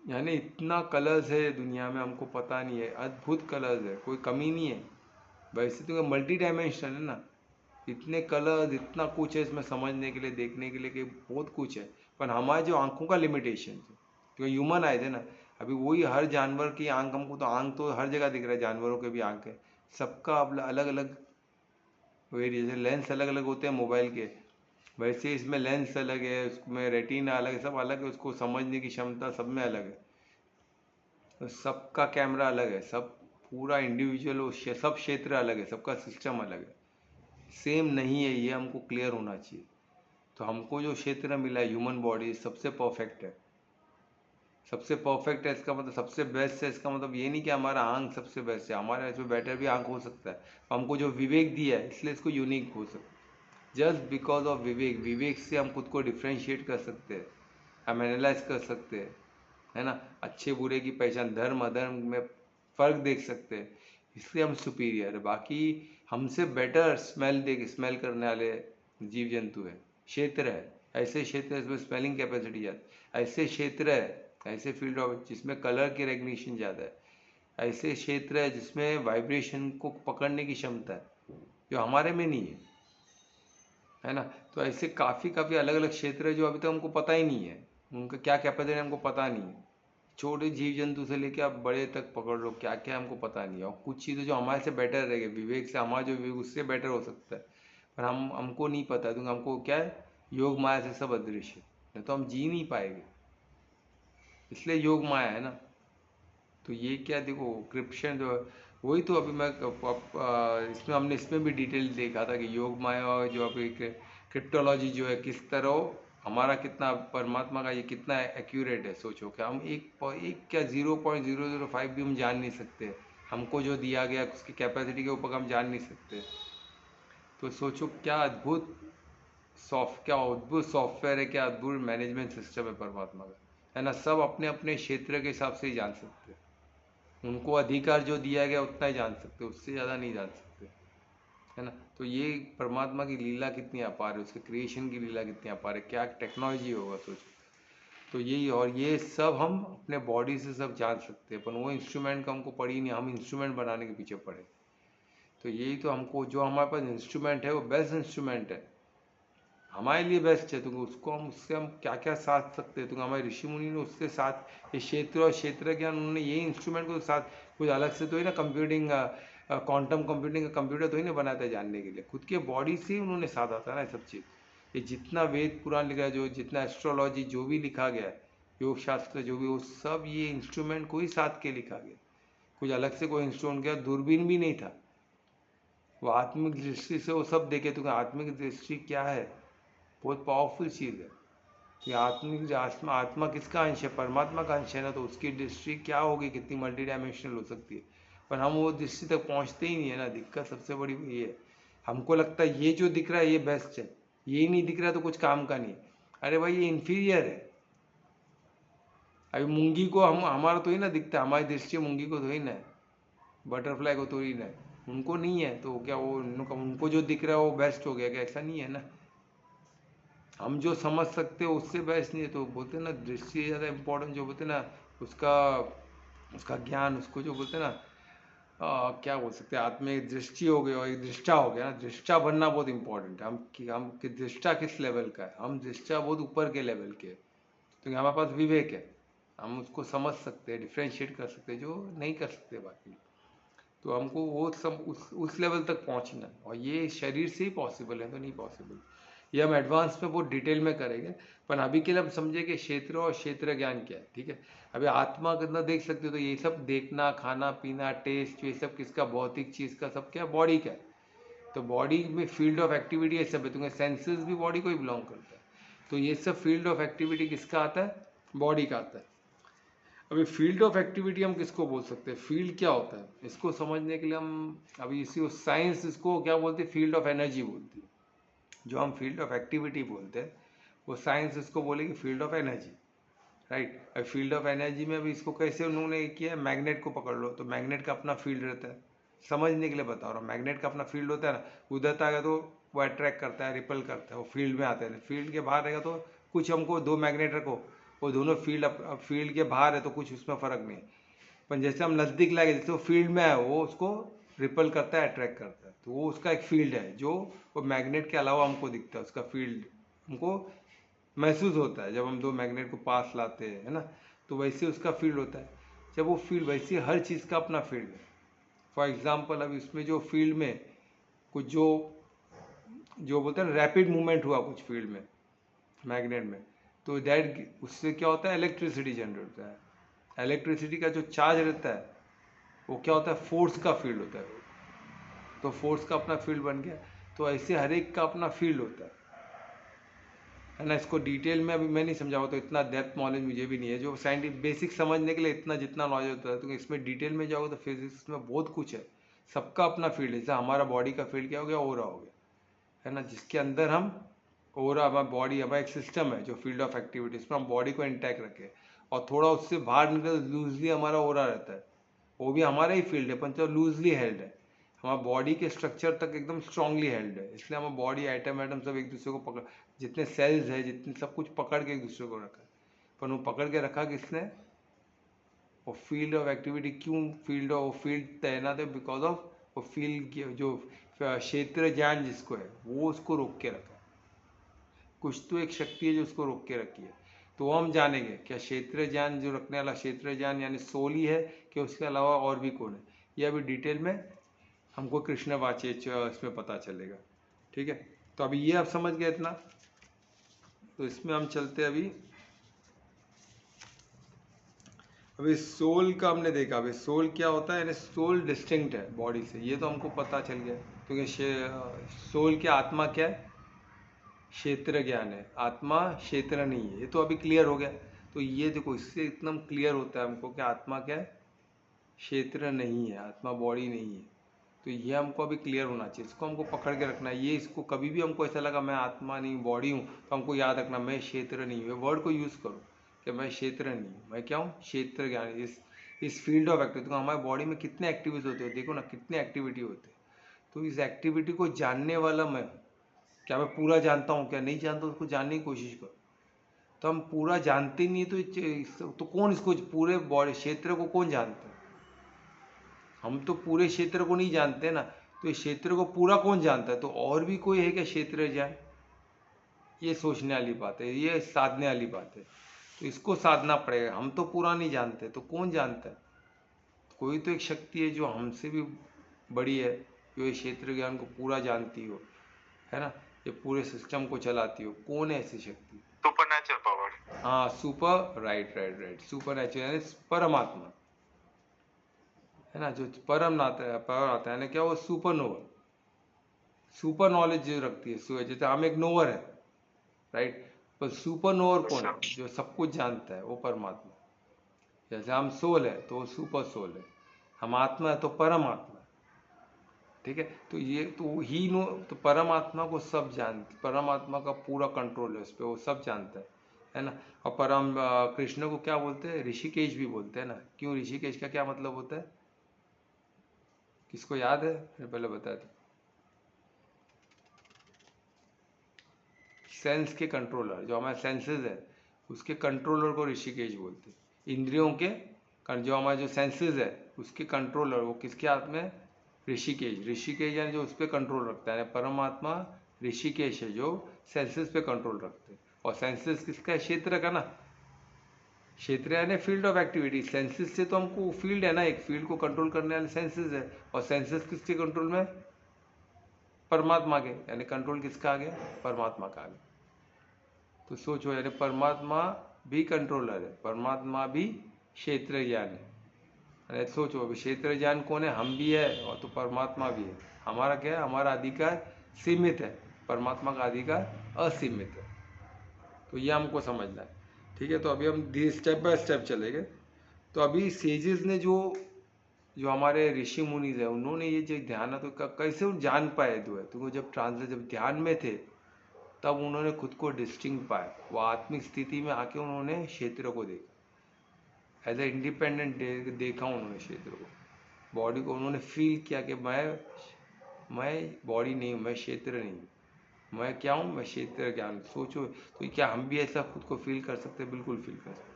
यानी इतना कलर्स है दुनिया में, हमको पता नहीं है, अद्भुत कलर्स है, कोई कमी नहीं है। वैसे तो मल्टी डायमेंशनल है ना, इतने कलर्स, इतना कुछ है इसमें समझने के लिए, देखने के लिए, कि बहुत कुछ है। पर हमारे जो आंखों का लिमिटेशन है, क्योंकि ह्यूमन आए थे ना, अभी वही हर जानवर की आंख, हमको तो आंख तो हर जगह दिख रहा है, जानवरों के भी आंख है, सबका अलग अलग वेरिएशन, लेंस अलग अलग होते हैं मोबाइल के, वैसे इसमें लेंस अलग है, उसमें रेटिना अलग है, सब अलग है, उसको समझने की क्षमता सब में अलग है। तो सबका कैमरा अलग है, सब पूरा इंडिविजुअल, सब क्षेत्र अलग है, सबका सिस्टम अलग है, सेम नहीं है, ये हमको क्लियर होना चाहिए। तो हमको जो क्षेत्र मिला है, ह्यूमन बॉडी सबसे परफेक्ट है, सबसे परफेक्ट है, इसका मतलब सबसे बेस्ट है। इसका मतलब ये नहीं कि हमारा आंख सबसे बेस्ट है, हमारे इसमें बेटर भी आंख हो सकता है, तो हमको जो विवेक दिया है इसलिए इसको यूनिक हो सकता है। जस्ट बिकॉज ऑफ विवेक। विवेक से हम खुद को डिफ्रेंशिएट कर सकते हैं, हम एनालाइज कर सकते हैं, है ना, अच्छे बुरे की पहचान, धर्म अधर्म में फर्क देख सकते हैं, इसलिए हम सुपीरियर है। बाकी हमसे बेटर स्मेल करने वाले जीव जंतु है, क्षेत्र है, ऐसे क्षेत्र है जिसमें स्मेलिंग कैपेसिटी ज़्यादा, ऐसे क्षेत्र है, ऐसे फील्ड ऑफ जिसमें कलर की रेगनीशन ज़्यादा है, ऐसे क्षेत्र है जिसमें वाइब्रेशन को पकड़ने की क्षमता है जो हमारे में नहीं है ना। तो ऐसे काफ़ी काफ़ी अलग अलग क्षेत्र है जो अभी तक हमको पता ही नहीं है, उनका क्या कैपेसिटी हमको पता नहीं है। छोटे जीव जंतु से लेके आप बड़े तक पकड़ लो, क्या क्या हमको पता नहीं है। और कुछ चीज़ें जो हमारे से बेटर रहेगी, विवेक से हमारा जो विवेक उससे बेटर हो सकता है, पर हमको नहीं पता, क्योंकि हमको क्या है, योग माया से सब अदृश्य, नहीं तो हम जी नहीं पाएंगे, इसलिए योग माया है ना। तो ये क्या देखो क्रिप्शन जो है, वही तो अभी मैं इसमें हमने इसमें भी डिटेल देखा था कि योग माया और जो अभी क्रिप्टोलॉजी जो है किस तरह हमारा कितना परमात्मा का ये कितना एक्यूरेट है। सोचो कि हम एक क्या 0.005 भी हम जान नहीं सकते, हमको जो दिया गया उसकी कैपेसिटी के ऊपर हम जान नहीं सकते। तो सोचो क्या अद्भुत सॉफ्टवेयर है, क्या अद्भुत मैनेजमेंट सिस्टम है परमात्मा का, है ना। सब अपने अपने क्षेत्र के हिसाब से ही जान सकते हैं, उनको अधिकार जो दिया गया उतना ही जान सकते, उससे ज़्यादा नहीं जान सकते, है ना। तो ये परमात्मा की लीला कितनी अपार है, उसके क्रिएशन की लीला कितनी अपार है, क्या टेक्नोलॉजी होगा सोचो। तो यही, और ये सब हम अपने बॉडी से सब जान सकते हैं, पर वो इंस्ट्रूमेंट का हमको पड़ी नहीं, हम इंस्ट्रूमेंट बनाने के पीछे पड़े। तो यही तो हमको, जो हमारे पास इंस्ट्रूमेंट है वो बेस्ट इंस्ट्रूमेंट है, हमारे लिए बेस्ट है। तो उसको हम, उससे हम क्या क्या साथ सकते हैं, तो हमारे ऋषि मुनि ने उसके साथ ये क्षेत्र और क्षेत्र ज्ञान, उन्होंने यही इंस्ट्रूमेंट को साथ, कुछ अलग से तो ही ना कंप्यूटिंग, क्वांटम कंप्यूटिंग का कंप्यूटर तो ही ना बनाता है जानने के लिए, खुद के बॉडी से ही उन्होंने साथ आता है ना ये सब चीज़। ये जितना वेद पुराण लिखा है, जो जितना एस्ट्रोलॉजी जो भी लिखा गया है, योग शास्त्र जो भी, वो सब ये इंस्ट्रूमेंट को ही साथ के लिखा गया, कुछ अलग से कोई इंस्ट्रूमेंट का दूरबीन भी नहीं था। वो आत्मिक दृष्टि से वो सब देखे, तो आत्मिक दृष्टि क्या है, बहुत पावरफुल चीज़ है कि आत्मिक आत्मा, आत्मा किसका अंश है, परमात्मा का अंश है ना। तो उसकी दृष्टि क्या होगी, कितनी मल्टी डायमेंशनल हो सकती है, पर हम वो दृष्टि तक पहुंचते ही नहीं है ना। दिक्कत सबसे बड़ी ये है, हमको लगता है ये जो दिख रहा है ये बेस्ट है, ये नहीं दिख रहा तो कुछ काम का नहीं है। अरे भाई ये इन्फीरियर है। अभी मूंगी को हम, हमारा तो ही ना दिखता है, हमारी दृष्टि मूंगी को तो ही ना है, बटरफ्लाई को तो ही ना है, उनको नहीं है। तो क्या वो उनको जो दिख रहा है वो बेस्ट हो गया क्या, ऐसा नहीं है ना। हम जो समझ सकते हो उससे बेस्ट नहीं है। तो बोलते हैं ना दृष्टि ज़्यादा इम्पोर्टेंट, जो बोलते हैं ना उसका उसका ज्ञान, उसको जो बोलते हैं ना, क्या बोल सकते हैं, आत्मिक दृष्टि हो गई और एक दृष्टा हो गया ना। दृष्टा बनना बहुत इंपॉर्टेंट है। हम कि दृष्टा किस लेवल का है, हम दृष्टा बहुत ऊपर के लेवल के, तो हमारे पास विवेक है, हम उसको समझ सकते हैं, डिफ्रेंशिएट कर सकते हैं, जो नहीं कर सकते बाकी। तो हमको वो सब उस लेवल तक पहुंचना है, और ये शरीर से ही पॉसिबल है, तो नहीं पॉसिबल। ये हम एडवांस में बहुत डिटेल में करेंगे, पर अभी के लिए हम समझे कि क्षेत्र और क्षेत्र ज्ञान क्या है, ठीक है। अभी आत्मा कितना देख सकते हो, तो ये सब देखना, खाना पीना, टेस्ट, ये सब किसका, भौतिक चीज़ का, सब क्या, बॉडी का है। तो बॉडी में फील्ड ऑफ एक्टिविटी ये सब है, तुम्हें सेंसेस भी बॉडी को ही बिलोंग करता है। तो ये सब फील्ड ऑफ एक्टिविटी किसका आता है, बॉडी का आता है। अभी फील्ड ऑफ एक्टिविटी हम किसको बोल सकते हैं, फील्ड क्या होता है, इसको समझने के लिए हम अभी इसी साइंस इसको क्या बोलते हैं, फील्ड ऑफ एनर्जी बोलती है। जो हम फील्ड ऑफ एक्टिविटी बोलते हैं वो साइंस इसको बोलेगी फील्ड ऑफ एनर्जी, राइट। अब फील्ड ऑफ एनर्जी में भी इसको कैसे उन्होंने किया, मैग्नेट को पकड़ लो, तो मैग्नेट का अपना फील्ड रहता है, समझने के लिए बता रहा हूँ। मैग्नेट का अपना फील्ड होता है ना, उधर आ गया तो वो अट्रैक्ट करता है, रिपल करता है, वो फील्ड में आते हैं। फील्ड के बाहर रहेगा तो कुछ, हमको दो मैग्नेट रखो, वो दोनों फील्ड के बाहर है तो कुछ उसमें फ़र्क नहीं। पर जैसे हम नज़दीक लाएंगे, जैसे वो फील्ड में है, वो उसको रिपल करता है, अट्रैक्ट करता है, तो वो उसका एक फील्ड है जो वो मैग्नेट के अलावा हमको दिखता है, उसका फील्ड हमको महसूस होता है जब हम दो मैग्नेट को पास लाते हैं, है ना। तो वैसे उसका फील्ड होता है, जब वो फील्ड, वैसे हर चीज़ का अपना फील्ड है। फॉर एग्जाम्पल अब इसमें जो फील्ड में कुछ जो जो बोलते हैं रैपिड मूवमेंट हुआ कुछ फील्ड में, मैग्नेट में, तो दैट उससे क्या होता है, इलेक्ट्रिसिटी जनरेट होता है। इलेक्ट्रिसिटी का जो चार्ज रहता है वो क्या होता है, फोर्स का फील्ड होता है, तो फोर्स का अपना फील्ड बन गया। तो ऐसे हर एक का अपना फील्ड होता है ना। इसको डिटेल में अभी मैं नहीं समझाऊँ, तो इतना डेप्थ नॉलेज मुझे भी नहीं है, जो साइंटिफिक बेसिक समझने के लिए इतना जितना नॉलेज होता है, तो इसमें डिटेल में जाओगे तो फिजिक्स में बहुत कुछ है, सबका अपना फील्ड है। जैसे हमारा बॉडी का फील्ड क्या हो गया, ओरा हो गया, है ना, जिसके अंदर हम ओरा, हमारा बॉडी, हमारा एक सिस्टम है जो फील्ड ऑफ एक्टिविटी, उसमें हम बॉडी को इंटैक्ट रखें और थोड़ा उससे बाहर निकल लूजली हमारा ओरा रहता है, वो भी हमारा ही फील्ड है पर जो लूजली हेल्ड है, हमारा बॉडी के स्ट्रक्चर तक एकदम स्ट्रांगली हेल्ड है, इसलिए हमारा बॉडी एटम एटम सब एक दूसरे को पकड़, जितने सेल्स है जितने सब कुछ पकड़ के एक दूसरे को रखा है। पर वो पकड़ के रखा किसने? वो फील्ड ऑफ एक्टिविटी। क्यों फील्ड ऑफ, वो फील्ड तैनात है बिकॉज ऑफ वो फील्ड की जो क्षेत्र ज्ञान जिसको है वो उसको रोक के रखा है। कुछ तो एक शक्ति है जो उसको रोक के रखी है। तो वो हम जानेंगे क्या क्षेत्र ज्ञान जो रखने वाला क्षेत्र ज्ञान यानी सोल ही है कि उसके अलावा और भी कौन है, ये अभी डिटेल में हमको कृष्ण वाच्य इसमें पता चलेगा। ठीक है, तो अभी ये आप समझ गए इतना, तो इसमें हम चलते अभी सोल का हमने देखा। अभी सोल क्या होता है, यानी सोल डिस्टिंक्ट है बॉडी से, ये तो हमको पता चल गया, क्योंकि सोल की आत्मा क्या है? क्षेत्र ज्ञान है, आत्मा क्षेत्र नहीं है, ये तो अभी क्लियर हो गया। तो ये देखो, इससे एकदम क्लियर होता है हमको कि आत्मा क्या है? क्षेत्र नहीं है, आत्मा बॉडी नहीं है। तो ये हमको अभी क्लियर होना चाहिए, इसको हमको पकड़ के रखना है। ये इसको कभी भी हमको ऐसा लगा मैं आत्मा नहीं बॉडी हूँ, तो हमको याद रखना मैं क्षेत्र नहीं हूँ, वर्ड को यूज़ करो कि मैं क्षेत्र नहीं हूँ, मैं क्या हूँ? क्षेत्र ज्ञान। इस फील्ड ऑफ एक्टिविटी, तो हमारे बॉडी में कितने एक्टिविटीज होते हैं, देखो ना कितने एक्टिविटी होते हैं। तो इस एक्टिविटी को जानने वाला मैं, क्या मैं पूरा जानता हूँ? क्या नहीं जानता, उसको जानने की कोशिश करो। तो हम पूरा जानते नहीं तो कौन इसको पूरे बॉडी क्षेत्र को कौन जानता है? हम तो पूरे क्षेत्र को नहीं जानते ना, तो इस क्षेत्र को पूरा कौन जानता है? तो और भी कोई है क्या क्षेत्र ज्ञान? ये सोचने वाली बात है, ये साधने वाली बात है। तो इसको साधना पड़ेगा, हम तो पूरा नहीं जानते, तो कौन जानता है? कोई तो एक शक्ति है जो हमसे भी बड़ी है, जो ये क्षेत्र ज्ञान को पूरा जानती हो, है ना, ये पूरे सिस्टम को चलाती हो। कौन है ऐसी शक्ति? Supernatural power. हाँ, super, right right right, supernatural यानी परमात्मा, है ना, जो परम आता है, पर आता है ना, क्या वो सुपर नोवर, सुपर नॉलेज जो रखती है। जैसे हम एक नोवर है, राइट, पर सुपर नोवर कौन है? जो सब कुछ जानता है, वो परमात्मा। जैसे हम सोल है तो वो सुपर सोल है, हम आत्मा है तो परमात्मा है। ठीक है, तो ये तो ही नो, तो परमात्मा को सब जानते, परमात्मा का पूरा कंट्रोल है उस पर, वो सब जानता है ना। और परम कृष्ण को क्या बोलते हैं? ऋषिकेश भी बोलते हैं ना। क्यों? ऋषिकेश का क्या मतलब होता है? किसको याद है? मैं पहले बताया था, सेंस के कंट्रोलर, जो हमारे सेंसेस है उसके कंट्रोलर को ऋषिकेश बोलते हैं। इंद्रियों के जो हमारे जो सेंसेस है उसके कंट्रोलर वो किसके हाथ में? ऋषिकेश। ऋषिकेश यानी जो उस पर कंट्रोल रखता है, परमात्मा ऋषिकेश है जो सेंसेस पे कंट्रोल रखते हैं। और सेंसेस किसका है? क्षेत्र का ना। क्षेत्र यानी फील्ड ऑफ एक्टिविटी। सेंसेस से तो हमको फील्ड है ना, एक फील्ड को कंट्रोल करने वाले सेंसेस है, और सेंसेस किसके कंट्रोल में? परमात्मा के, यानी कंट्रोल किसका आ गया? परमात्मा का आ गया। तो सोचो, यानी परमात्मा भी कंट्रोलर है, परमात्मा भी क्षेत्र ज्ञान है। अरे सोचो, अभी क्षेत्र ज्ञान कौन है? हम भी है, और तो परमात्मा भी है। हमारा क्या है? हमारा अधिकार सीमित है, परमात्मा का अधिकार असीमित है। तो ये हमको समझना है। ठीक है, तो अभी हम स्टेप बाय स्टेप चलेंगे। तो अभी सेजेस ने जो जो हमारे ऋषि मुनिज है उन्होंने ये जो ध्यान है, तो कैसे उन जान पाए दो है, तो जब जब ध्यान में थे तब उन्होंने खुद को डिस्टिंक्ट पाया। वो आत्मिक स्थिति में आके उन्होंने क्षेत्र को देखा, एज ए इंडिपेंडेंट देखा उन्होंने क्षेत्र को, बॉडी को उन्होंने फील किया कि मैं बॉडी नहीं हूँ, मैं क्षेत्र नहीं हूँ, मैं क्या हूँ? मैं क्षेत्र ज्ञान। सोचो, तो क्या हम भी ऐसा खुद को फील कर सकते हैं? बिल्कुल फील कर सकते।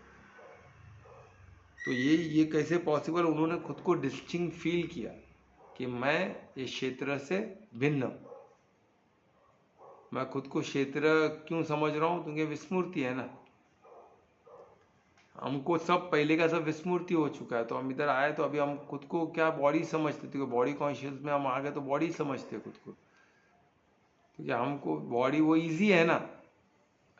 तो ये कैसे पॉसिबल? उन्होंने खुद को डिस्टिंक्ट फील किया कि मैं इस क्षेत्र से भिन्न हूँ। मैं खुद को क्षेत्र क्यों समझ रहा हूँ? क्योंकि विस्मृति है ना, हमको सब पहले का सब विस्मृति हो चुका है। तो हम इधर आए तो अभी हम खुद को क्या बॉडी समझते थे, बॉडी कॉन्शियस में हम आ गए तो बॉडी समझते खुद को। तो क्या हमको बॉडी वो इजी है ना,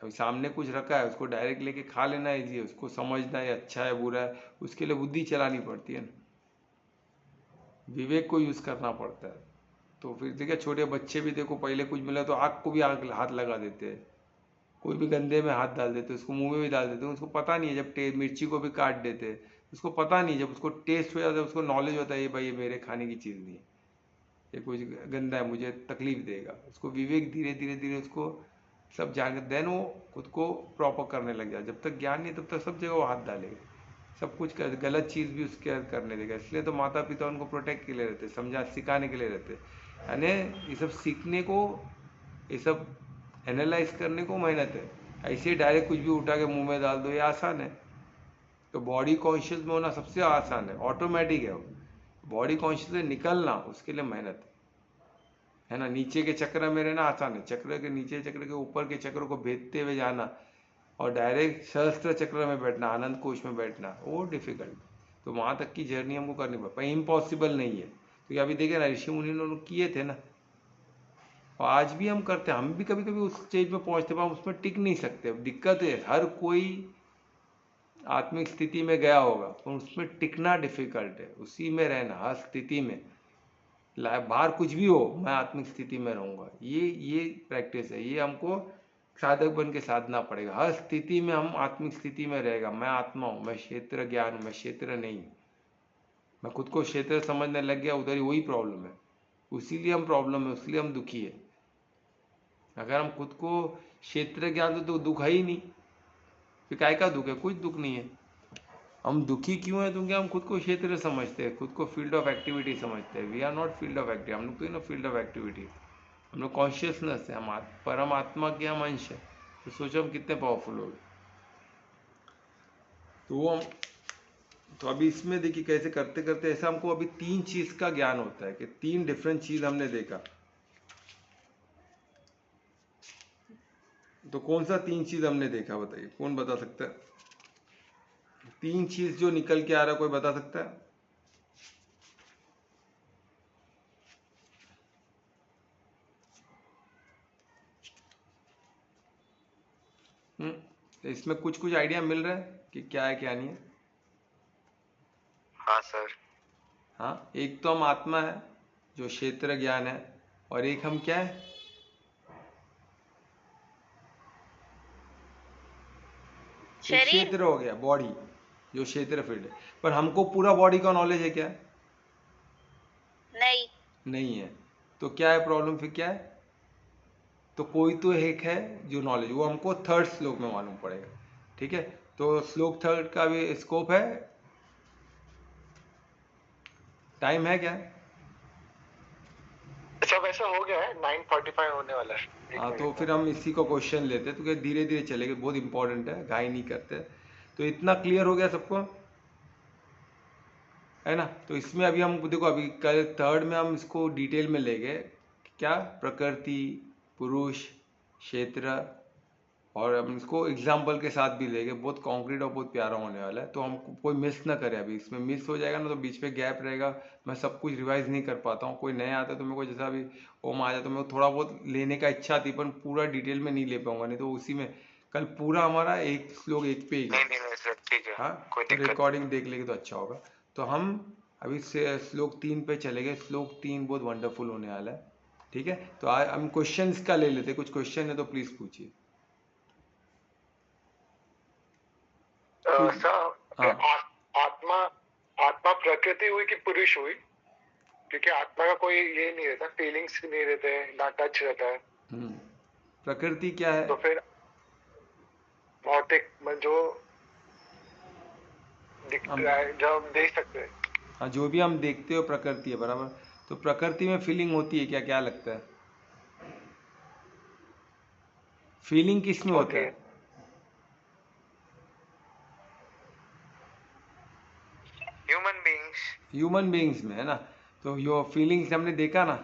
अभी सामने कुछ रखा है उसको डायरेक्ट लेके खा लेना इजी है, उसको समझना है अच्छा है बुरा है, उसके लिए बुद्धि चलानी पड़ती है ना, विवेक को यूज करना पड़ता है। तो फिर देखिए, छोटे बच्चे भी देखो, पहले कुछ मिला तो आग को भी आग हाथ लगा देते हैं, कोई भी गंदे में हाथ डाल देते, उसको मुंह में भी डाल देते, उसको पता नहीं है। जब मिर्ची को भी काट देते, उसको पता नहीं, जब उसको टेस्ट हो जाता है, उसको नॉलेज होता है ये भाई ये मेरे खाने की चीज़ नहीं है, ये कुछ गंदा है, मुझे तकलीफ देगा, उसको विवेक धीरे धीरे धीरे उसको सब जान के देन वो खुद को प्रॉपर करने लग जाए। जब तक ज्ञान नहीं तब तक सब जगह वो हाथ डालेगा, सब कुछ गलत चीज़ भी उसके करने देगा। इसलिए तो माता पिता उनको प्रोटेक्ट के लिए रहते, समझा सिखाने के लिए रहते। यानी ये सब सीखने को, ये सब एनालाइज करने को मेहनत है। ऐसे डायरेक्ट कुछ भी उठा के मुंह में डाल दो ये आसान है। तो बॉडी कॉन्शियस में होना सबसे आसान है, ऑटोमेटिक है वो। बॉडी कॉन्शियस से निकलना उसके लिए मेहनत है ना। नीचे के चक्र में रहना आसान है, चक्र के नीचे चक्र के ऊपर के चक्र को भेदते हुए जाना और डायरेक्ट सहस्त्र चक्र में बैठना, आनंद कोश में बैठना, वो डिफिकल्ट। तो वहाँ तक की जर्नी हमको करनी पड़े, इम्पॉसिबल नहीं है। तो अभी देखे ना, ऋषि मुनि ने किए थे ना, और आज भी हम करते हैं। हम भी कभी कभी उस स्टेज में पहुँचते पर हम उसमें टिक नहीं सकते। दिक्कत है, हर कोई आत्मिक स्थिति में गया होगा पर उसमें टिकना डिफिकल्ट है, उसी में रहना हर स्थिति में। बाहर कुछ भी हो, मैं आत्मिक स्थिति में रहूंगा, ये प्रैक्टिस है। ये हमको साधक बन के साधना पड़ेगा। हर स्थिति में हम आत्मिक स्थिति में रहेगा, मैं आत्मा हूँ, मैं क्षेत्र ज्ञान हूँ, मैं क्षेत्र नहीं हूँ। मैं खुद को क्षेत्र समझने लग गया, उधर ही वही प्रॉब्लम है। उसीलिए हम प्रॉब्लम है, उसलिए हम दुखी है। अगर हम खुद को क्षेत्र ज्ञान तो दुख है ही नहीं, फिर काय का दुख है? कुछ दुख नहीं है। हम दुखी क्यों है? क्योंकि हम खुद को क्षेत्र समझते हैं, खुद को फील्ड ऑफ एक्टिविटी समझते हैं। We are not field of activity, हम लोग तो ना फील्ड ऑफ एक्टिविटी, हम लोग कॉन्शियसनेस है, हम परमात्मा के हम अंश है। तो सोचो हम कितने पावरफुल हो गए। तो वो हम तो अभी इसमें देखिए कैसे करते करते ऐसा हमको अभी 3 चीज का ज्ञान होता है कि 3 डिफरेंट चीज हमने देखा। तो कौन सा 3 चीज हमने देखा बताइए, कौन बता सकता है? 3 चीज जो निकल के आ रहा है, कोई बता सकता है? तो इसमें कुछ कुछ आइडिया मिल रहा है कि क्या है क्या नहीं है? हाँ सर। हाँ, एक तो हम आत्मा है जो क्षेत्र ज्ञान है, और एक हम क्या है? एक शरीर। क्षेत्र हो गया, बॉडी, जो क्षेत्र फील्ड है। पर हमको पूरा बॉडी का नॉलेज है क्या? नहीं। नहीं है। तो क्या है प्रॉब्लम? फिर क्या है? तो कोई तो एक है जो नॉलेज, वो हमको 3rd श्लोक में मालूम पड़ेगा। ठीक है, तो श्लोक 3rd का भी स्कोप है, टाइम है क्या? अच्छा वैसा हो गया है, 9:45 होने वाला है। हाँ, तो फिर हम इसी को क्वेश्चन लेते हैं, तो धीरे धीरे चलेंगे, बहुत इंपॉर्टेंट है, घाई नहीं करते। तो इतना क्लियर हो गया सबको, है ना? तो इसमें अभी हम देखो, अभी कल 3rd में हम इसको डिटेल में ले गए, क्या प्रकृति, पुरुष, क्षेत्र, और हम इसको एग्जाम्पल के साथ भी ले गए। बहुत कॉन्क्रीट और बहुत प्यारा होने वाला है। तो हम कोई मिस ना करें, अभी इसमें मिस हो जाएगा ना तो बीच में गैप रहेगा, मैं सब कुछ रिवाइज नहीं कर पाता हूँ। कोई नया आता है तो मेरे को, जैसा अभी ओम आ जाता तो मेरे को थोड़ा बहुत लेने का इच्छा थी, पर पूरा डिटेल में नहीं ले पाऊंगा, नहीं तो उसी में कल पूरा हमारा एक श्लोक एक पे ही नहीं नहीं नहीं सर, ठीक है। हाँ, कोई तो दिक्कत रिकॉर्डिंग देख लेंगे तो अच्छा होगा। तो हम अभी से श्लोक 3 पे चले गए। श्लोक 3 बहुत वंडरफुल होने वाला है। ठीक है, तो आज हम क्वेश्चंस का ले लेते, कुछ क्वेश्चन है तो प्लीज पूछिए। सर, हाँ, आत्मा आत्मा प्रकृति हुई कि पुरुष हुई? क्योंकि आत्मा का कोई ये नहीं रहता, फीलिंग्स नहीं रहते, ना टच रहता है। प्रकृति क्या है? तो फिर भौतिक जो दिख हम रहा है, जो हम देख सकते हैं। हाँ, जो भी हम देखते हो प्रकृति है, बराबर। तो प्रकृति में फीलिंग होती है क्या? क्या लगता है? फीलिंग किस में होता होती है? है ह्यूमन बीइंग्स। ह्यूमन बीइंग्स में है ना। तो यो फीलिंग्स हमने देखा ना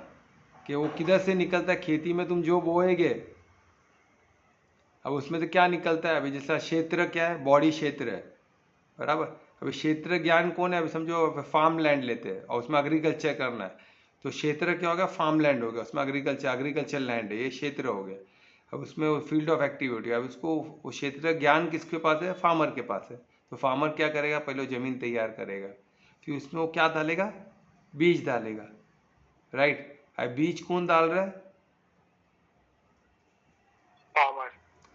कि वो किधर से निकलता है। खेती में तुम जो बोएगे, अब उसमें से क्या निकलता है? अभी जैसा क्षेत्र क्या है, बॉडी क्षेत्र है, बराबर। अभी क्षेत्र ज्ञान कौन है? अभी समझो फार्म लैंड लेते हैं और उसमें एग्रीकल्चर करना है, तो क्षेत्र क्या होगा? फार्म लैंड हो गया, उसमें एग्रीकल्चर लैंड है, ये क्षेत्र हो गया। अब उसमें फील्ड ऑफ एक्टिविटी, अब उसको वो क्षेत्र ज्ञान किसके पास है? फार्मर के पास है। तो फार्मर क्या करेगा? पहले जमीन तैयार करेगा, फिर उसमें वो क्या डालेगा? बीज डालेगा, राइट। अब बीज कौन डाल रहा है? फार्मर।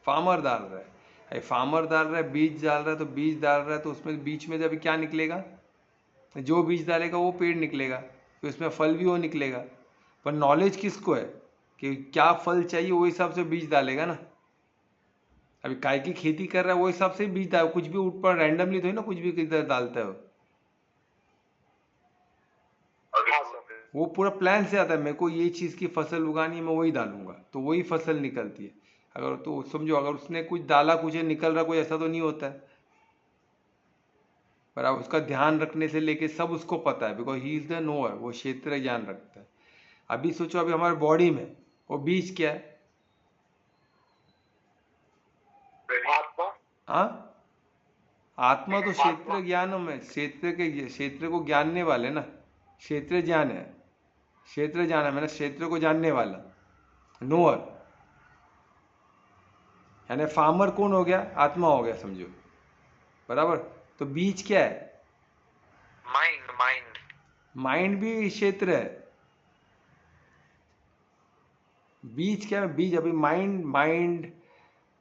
फार्मर डाल रहा है। फार्मर डाल रहा है, बीज डाल रहा है, तो बीज डाल रहा है तो उसमें बीच में जब क्या निकलेगा? जो बीज डालेगा वो पेड़ निकलेगा, फिर उसमें फल भी वो निकलेगा। पर नॉलेज किसको है कि क्या फल चाहिए, वो हिसाब से बीज डालेगा ना। अभी काय की खेती कर रहा है वो हिसाब से बीज डाल, कुछ भी उठ पर रैंडमली थोड़ी ना कुछ भी किधर डालता है हाँ सर। वो पूरा प्लान से आता है, मेरे को ये चीज़ की फसल उगानी है, मैं वही डालूंगा तो वही फसल निकलती है। अगर तो समझो अगर उसने कुछ डाला कुछ निकल रहा, कोई ऐसा तो नहीं होता है। पर अब उसका ध्यान रखने से लेके सब उसको पता है, because he is the knower, वो क्षेत्र ज्ञान रखता है। अभी सोचो अभी हमारे बॉडी में वो बीज क्या है? आत्मा। हाँ, आत्मा तो क्षेत्र ज्ञान में, क्षेत्र को जानने वाले ना, क्षेत्र ज्ञान है, क्षेत्र जाना मैंने क्षेत्र को जानने वाला, नोअर। यानी फार्मर कौन हो गया? आत्मा हो गया, समझो बराबर। तो बीज क्या है? माइंड। माइंड माइंड भी क्षेत्र है। बीज क्या है? बीज अभी माइंड, माइंड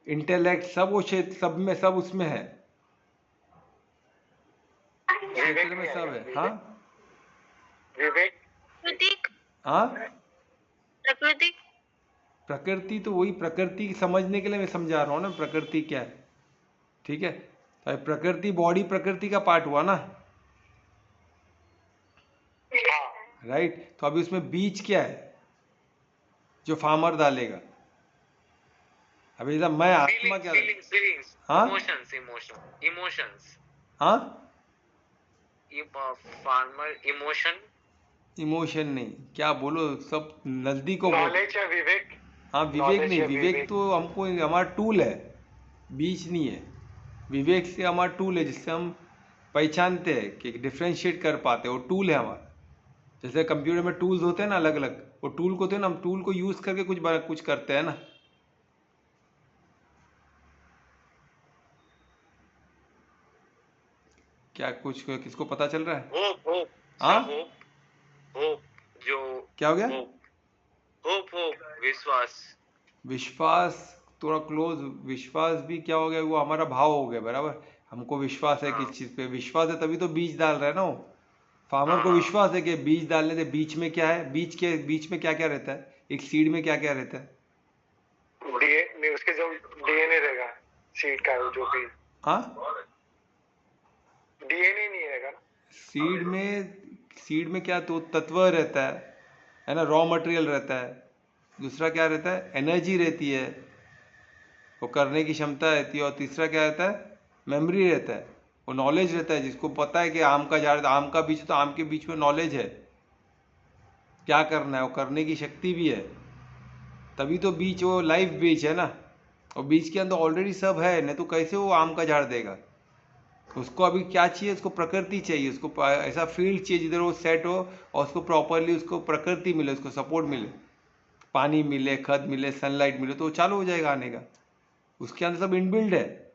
इंटेलेक्ट सब वो क्षेत्र, सब में सब उसमें है, क्षेत्र में सब है। हाँ विवेक। प्राकृतिक हाँ, प्राकृतिक प्रकृति तो वही, प्रकृति समझने के लिए मैं समझा रहा हूँ ना प्रकृति क्या है। ठीक है, तो प्रकृति बॉडी प्रकृति का पार्ट हुआ ना, राइट। तो अभी उसमें बीज क्या है जो फार्मर डालेगा? अभी जब मैं आत्मा क्या हाँ इमोशंस। हाँ, फार्मर इमोशन। इमोशन नहीं, क्या बोलो सब नजदीक हो बहुत। नॉलेज या विवेक। हाँ विवेक knowledge नहीं, या विवेक तो हमको हमारा टूल है, बीज नहीं है। विवेक से हमारा टूल है, जिससे हम पहचानते हैं कि डिफ्रेंशिएट कर पाते हैं, वो टूल है हमारा। जैसे कंप्यूटर में टूल्स होते हैं ना अलग अलग, वो टूल को थे ना, हम टूल को यूज करके कुछ करते हैं ना। क्या कुछ किसको पता चल रहा है? होप। होप हाँ होप। होप जो क्या हो गया? होप विश्वास। विश्वास थोड़ा क्लोज, विश्वास भी क्या हो गया, वो हमारा भाव हो गया बराबर। हमको विश्वास है किस चीज पे, विश्वास है तभी तो बीज डाल रहा है ना वो। फार्मर को विश्वास है कि बीज डालने से बीच में क्या है, बीच में क्या क्या रहता है, एक सीड में क्या क्या रहता है? डीएनए, उसके जो डीएनए रहेगा सीड का, जो भी हाँ, डीएनए नहीं रहेगा ना। सीड में क्या तो तत्व रहता है ना, रॉ मटेरियल रहता है। दूसरा क्या रहता है? एनर्जी रहती है, वो करने की क्षमता रहती है। और तीसरा क्या रहता है? मेमोरी रहता है, वो नॉलेज रहता है, जिसको पता है कि आम का झाड़, आम का बीज, तो आम के बीच में नॉलेज है क्या करना है, वो करने की शक्ति भी है। तभी तो बीज वो लाइफ बीज है ना, और बीज के अंदर ऑलरेडी सब है, नहीं तो कैसे वो आम का झाड़ देगा? उसको अभी क्या चाहिए? उसको प्रकृति चाहिए, उसको ऐसा फील्ड चाहिए जिधर वो सेट हो, और उसको प्रॉपरली उसको प्रकृति मिले, उसको सपोर्ट मिले, पानी मिले, खत मिले, सनलाइट मिले, तो वो चालू हो जाएगा आने का। उसके अंदर सब इनबिल्ड है,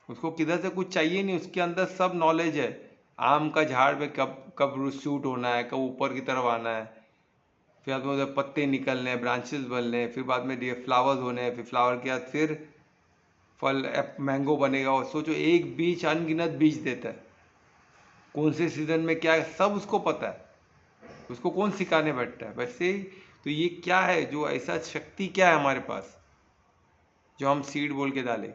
उसको किधर से कुछ चाहिए नहीं, उसके अंदर सब नॉलेज है। आम का झाड़ में कब कब शूट होना है, कब ऊपर की तरफ आना है, फिर बाद में पत्ते निकलने हैं, ब्रांचेस बनने हैं, फिर बाद में फ्लावर्स होने हैं, फिर फ्लावर के बाद फिर फल, मैंगो बनेगा। और सोचो एक बीज अनगिनत बीज देता है, कौन से सीजन में क्या है सब उसको पता है, उसको कौन सिखाने बैठता है? वैसे ही तो ये क्या है, जो ऐसा शक्ति क्या है हमारे पास जो हम सीड बोल के डालें,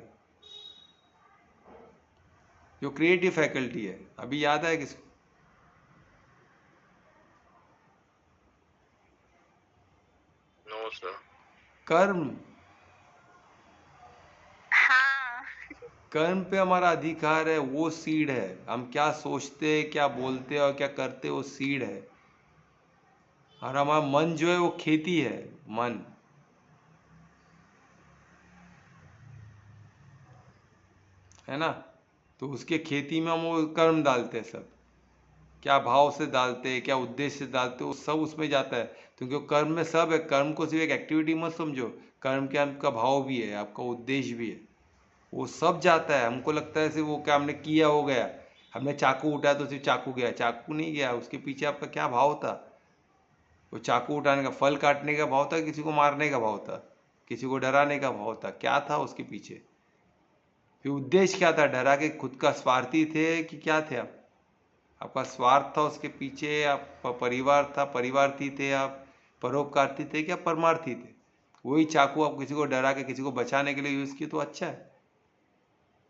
जो क्रिएटिव फैकल्टी है। अभी याद है किसको? No sir. कर्म। हाँ कर्म पे हमारा अधिकार है, वो सीड है। हम क्या सोचते हैं, क्या बोलते हैं और क्या करते हैं, वो सीड है। और हमारा मन जो है वो खेती है, मन है ना। तो उसके खेती में हम वो कर्म डालते हैं, सब क्या भाव से डालते हैं, क्या उद्देश्य से डालते हैं, वो सब उसमें जाता है। क्योंकि वो कर्म में सब है, कर्म को सिर्फ एक एक्टिविटी मत समझो, कर्म के आपका भाव भी है, आपका उद्देश्य भी है, वो सब जाता है। हमको लगता है सिर्फ वो क्या हमने किया हो गया, हमने चाकू उठाया तो सिर्फ चाकू गया, चाकू नहीं गया, उसके पीछे आपका क्या भाव था? वो चाकू उठाने का, फल काटने का भाव था, किसी को मारने का भाव था, किसी को डराने का भाव था, क्या था उसके पीछे? फिर उद्देश्य क्या था? डरा के खुद का स्वार्थी थे कि क्या थे आप? आपका स्वार्थ था उसके पीछे, आप परिवार था, परिवार्थी थे आप, परोपकारती थे क्या परमार्थी थे? वही चाकू आप किसी को डरा के किसी को बचाने के लिए यूज किए तो अच्छा है,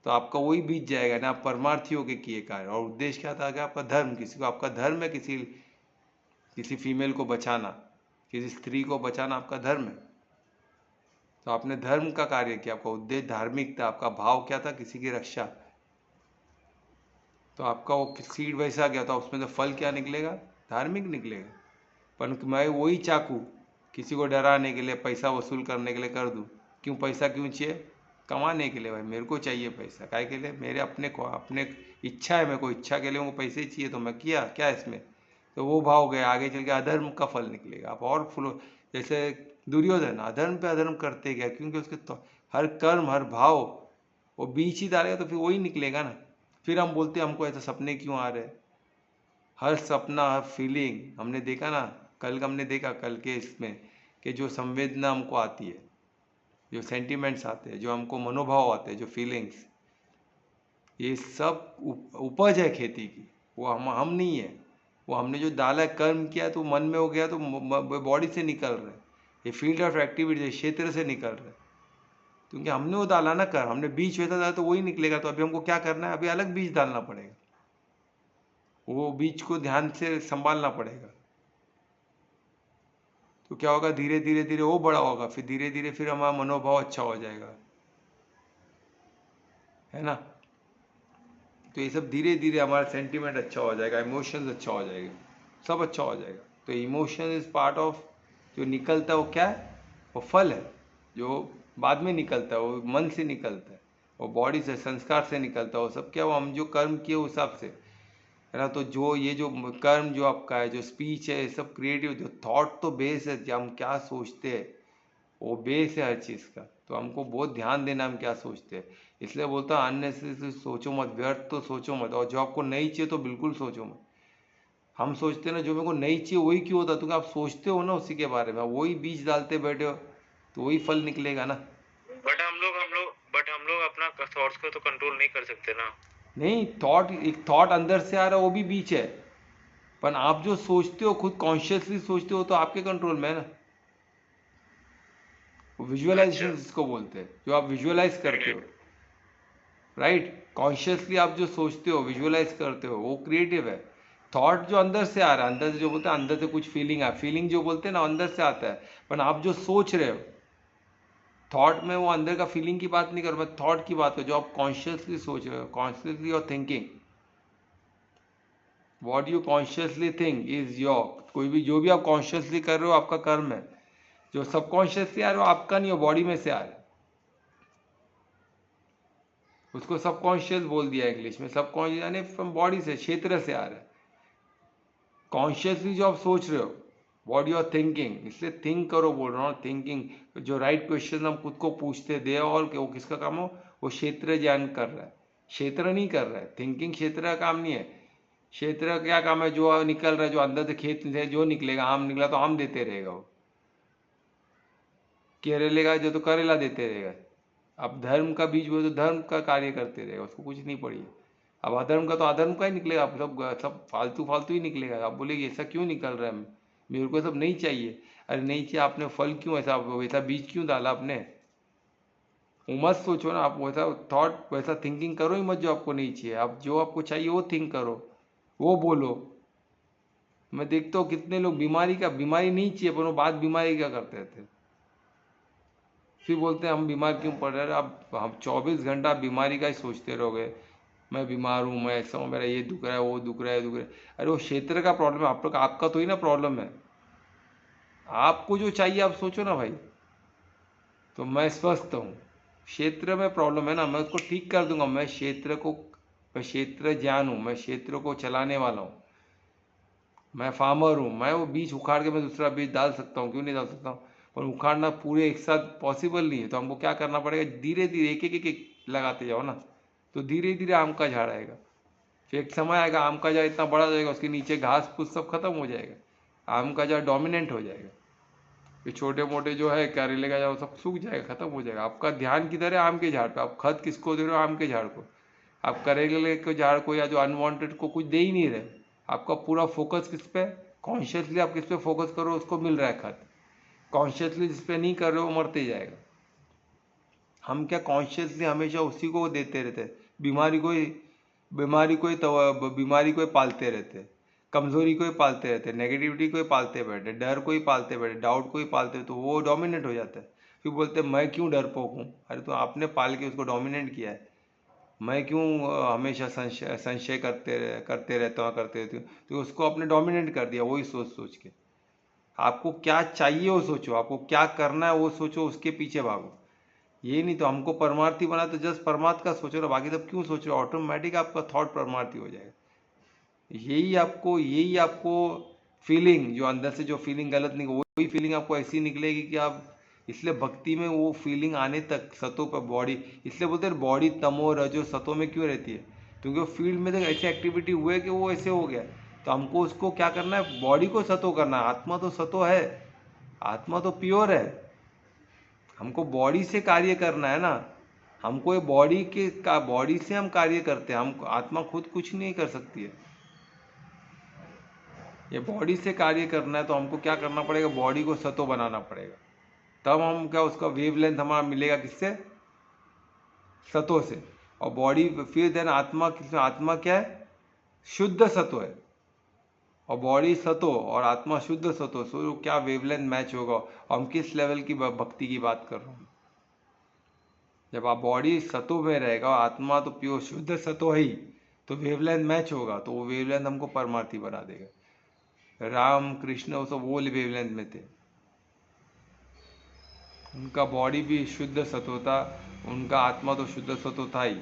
तो आपका वही बीत जाएगा ना। आप परमार्थी होके किए कार्य, और उद्देश्य क्या था कि आपका धर्म, किसी को आपका धर्म है, किसी फीमेल को बचाना, किसी स्त्री को बचाना आपका धर्म है, तो आपने धर्म का कार्य किया, आपका उद्देश्य धार्मिक था, आपका भाव क्या था, किसी की रक्षा, तो आपका वो सीड वैसा गया, तो उसमें तो फल क्या निकलेगा, धार्मिक निकलेगा। पर मैं वही चाकू किसी को डराने के लिए, पैसा वसूल करने के लिए कर दूं, क्यों पैसा क्यों चाहिए? कमाने के लिए भाई, मेरे को चाहिए पैसा, काय के लिए? मेरे अपने को, अपने इच्छा है, मेरे को इच्छा के लिए उनको पैसे ही चाहिए, तो मैं किया क्या इसमें, तो वो भाव गया, आगे चल के अधर्म का फल निकलेगा। आप और फुल, जैसे दुर्योधन अधर्म पे अधर्म करते गया, क्योंकि उसके तो हर कर्म हर भाव वो बीच ही डालेगा, तो फिर वही निकलेगा ना। फिर हम बोलते हैं हमको ऐसे सपने क्यों आ रहे हैं, हर सपना हर फीलिंग, हमने देखा ना, कल हमने देखा कल के इसमें कि जो संवेदना हमको आती है, जो सेंटिमेंट्स आते हैं, जो हमको मनोभाव आते हैं, जो फीलिंग्स, ये सब उपज है खेती की, वो हम नहीं है, वो हमने जो डाला कर्म किया तो मन में हो गया, तो बॉडी से निकल रहा है, ये फील्ड ऑफ एक्टिविटी क्षेत्र से निकल रहा है, क्योंकि हमने वो डाला ना कर, हमने बीज वैसा डाला तो वही निकलेगा। तो अभी हमको क्या करना है, अभी अलग बीज डालना पड़ेगा, वो बीज को ध्यान से संभालना पड़ेगा, तो क्या होगा, धीरे धीरे धीरे वो बड़ा होगा, फिर धीरे धीरे फिर हमारा मनोभाव अच्छा हो जाएगा, है ना। तो ये सब धीरे धीरे हमारा सेंटिमेंट अच्छा हो जाएगा, इमोशंस अच्छा हो जाएगा, सब अच्छा हो जाएगा। तो इमोशन इज पार्ट ऑफ, जो निकलता है वो क्या है, वो फल है, जो बाद में निकलता है वो मन से निकलता है, वो बॉडी से संस्कार से निकलता है, वो सब क्या, वो हम जो कर्म किए उस हिसाब से, है ना। तो जो ये जो कर्म जो आपका है, जो स्पीच है, ये सब क्रिएटिव, जो थॉट तो बेस है, जो हम क्या सोचते हैं वो बेस है हर चीज़ का। तो हमको बहुत ध्यान देना हम क्या सोचते हैं, इसलिए बोलता हूँ अननेसेसरी सोचो मत, व्यर्थ तो सोचो मत, और जो आपको नहीं चाहिए तो बिल्कुल सोचो मत। हम सोचते हैं ना जो मेरे को नहीं चाहिए वही क्यों होता, क्योंकि आप सोचते हो ना उसी के बारे में, वही बीज डालते बैठे हो, तो वही फल निकलेगा ना। बट हम लोग अपना थॉट्स को तो कंट्रोल नहीं कर सकते ना। नहीं, थॉट, एक थॉट अंदर से आ रहा है वो भी बीच है, पर आप जो सोचते हो खुद कॉन्शियसली सोचते हो तो आपके कंट्रोल में है ना। विजुअलाइजेशन जिसको बोलते हैं, जो आप विजुअलाइज करते हो, राइट, कॉन्शियसली आप जो सोचते हो विजुअलाइज करते हो वो क्रिएटिव है। थॉट जो अंदर से आ रहा है, अंदर से जो बोलते हैं, अंदर से कुछ फीलिंग है, फीलिंग जो बोलते हैं ना अंदर से आता है, पर आप जो सोच रहे हो थॉट में, वो अंदर का फीलिंग की बात नहीं कर रहा मैं, थॉट की बात कर, जो आप कॉन्शियसली सोच रहे हो, consciously your thinking, what you consciously think is your, कोई भी जो भी आप कॉन्शियसली कर रहे हो आपका कर्म है, जो सबकॉन्शियसली आ रहा हो आपका नहीं हो, बॉडी में से आ रहा है, उसको सबकॉन्शियस बोल दिया इंग्लिश में, सबकॉन्शियस यानी फ्रॉम बॉडी से, क्षेत्र से आ रहा है। कॉन्शियसली जो आप सोच रहे हो, व्हाट यू आर थिंकिंग, इसलिए थिंक करो बोल रहा हूँ, थिंकिंग, जो राइट क्वेश्चन हम खुद को पूछते दे ऑल के, वो किसका काम हो, वो क्षेत्र ज्ञान कर रहा है, क्षेत्र नहीं कर रहा है, थिंकिंग क्षेत्र का काम नहीं है। क्षेत्र का क्या काम है, जो निकल रहा है, जो अंदर से खेत से जो निकलेगा, आम निकला तो आम देते रहेगा, वो केरले का जो तो करेला देते रहेगा। अब धर्म का बीज वो तो धर्म का कार्य करते रहेगा, उसको कुछ नहीं पड़ी। अब अधर्म का तो अधर्म का ही निकलेगा, अब सब फालतू फालतू ही निकलेगा। आप बोलेगे ऐसा क्यों निकल रहा है, मेरे को सब नहीं चाहिए, अरे नहीं चाहिए, आपने फल क्यों ऐसा, वैसा बीज क्यों डाला आपने, वो मत सोचो ना, आप वैसा थॉट वैसा थिंकिंग करो ही मत जो आपको नहीं चाहिए, आप जो आपको चाहिए वो थिंक करो, वो बोलो। मैं देखता हूँ कितने लोग बीमारी नहीं चाहिए पर वो बात बीमारी का करते थे, फिर बोलते हैं हम बीमार क्यों पड़ रहे हैं। अब हम 24 घंटा बीमारी का ही सोचते रहोगे, मैं बीमार हूँ, मैं ऐसा हूँ, मेरा ये दुख रहा है, वो दुख रहा है। अरे वो क्षेत्र का प्रॉब्लम है, आप लोग आपका तो ही ना प्रॉब्लम है, आपको जो चाहिए आप सोचो ना भाई। तो मैं स्वस्थ हूँ, क्षेत्र में प्रॉब्लम है ना, मैं उसको ठीक कर दूंगा, मैं क्षेत्र ज्ञान हूँ, मैं क्षेत्र को चलाने वाला हूँ, मैं फार्मर हूँ, मैं वो बीज उखाड़ के मैं दूसरा बीज डाल सकता हूँ, क्यों नहीं डाल सकता हूँ, पर उखाड़ना पूरे एक साथ पॉसिबल नहीं है। तो हमको क्या करना पड़ेगा, धीरे धीरे एक लगाते जाओ ना, तो धीरे धीरे आम का झाड़ आएगा। फिर एक समय आएगा आम का झाड़ इतना बड़ा हो जाएगा, उसके नीचे घास फूस सब खत्म हो जाएगा, आम का झाड़ डोमिनेंट हो जाएगा। फिर छोटे मोटे जो है करेले का झाड़ सब सूख जाएगा, खत्म हो जाएगा। आपका ध्यान किधर है, आम के झाड़ पे। आप खत किसको दे रहे हो, आम के झाड़ को। आप करेले के झाड़ को या जो अनवांटेड को कुछ दे ही नहीं रहे, आपका पूरा फोकस किस पे, कॉन्शियसली आप किस पे फोकस करो उसको मिल रहा है खत, कॉन्शियसली जिस पे नहीं कर रहे हो मरते जाएगा। हम क्या कॉन्शियसली हमेशा उसी को देते रहते, बीमारी को ही बीमारी को ही पालते रहते, कमजोरी को ही पालते रहते, नेगेटिविटी को ही पालते बैठे, डर को ही पालते बैठे, डाउट को ही पालते, तो वो डोमिनेट हो जाता है। फिर बोलते हैं मैं क्यों डरपोक हूँ, अरे तो आपने पाल के उसको डोमिनेट किया है। मैं क्यों हमेशा संशय करते रहता हूँ तो उसको आपने डोमिनेट कर दिया वही सोच सोच के। आपको क्या चाहिए वो सोचो, आपको क्या करना है वो सोचो, उसके पीछे भागो। ये नहीं तो हमको परमार्थी बना तो जस्ट परमार्थ का सोचो ना, बाकी सब क्यों सोच रहे हो, ऑटोमेटिक आपका थॉट परमार्थी हो जाएगा। यही आपको फीलिंग जो अंदर से जो फीलिंग गलत नहीं, वही फीलिंग आपको ऐसी निकलेगी कि आप, इसलिए भक्ति में वो फीलिंग आने तक सतो पर बॉडी, इसलिए बोलते हैं बॉडी तमो रजो सतो में क्यों रहती है, क्योंकि वो फील्ड में तक ऐसी एक्टिविटी हुए कि वो ऐसे हो गया। तो हमको उसको क्या करना है, बॉडी को सतो करना है। आत्मा तो सतो है, आत्मा तो प्योर है, हमको बॉडी से कार्य करना है ना। हमको ये बॉडी से हम कार्य करते हैं, हम आत्मा खुद कुछ नहीं कर सकती है, ये बॉडी से कार्य करना है। तो हमको क्या करना पड़ेगा, बॉडी को सतो बनाना पड़ेगा, तब हम क्या उसका वेवलेंथ हमारा मिलेगा किससे, सतो से। और बॉडी फिर देन आत्मा किसमें, आत्मा क्या है, शुद्ध सतो है, और बॉडी सतो और आत्मा शुद्ध सतो, सो क्या वेवलेंथ मैच होगा। और हम किस लेवल की भक्ति की बात कर रहा हूँ, जब आप बॉडी सतो में रहेगा और आत्मा तो प्योर शुद्ध सतो है ही, तो वेवलेंथ मैच होगा, तो वो वेवलेंथ हमको परमार्थी बना देगा। राम कृष्ण वो सब वो वेवलेंथ में थे, उनका बॉडी भी शुद्ध सतो था, उनका आत्मा तो शुद्ध सतो था ही,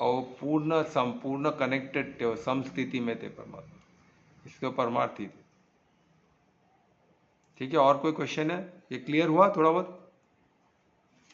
और पूर्ण संपूर्ण कनेक्टेड थे, सम स्थिति में थे परमात्मा, इसके परमार्थी थे। ठीक है, और कोई क्वेश्चन है, ये क्लियर हुआ थोड़ा बहुत?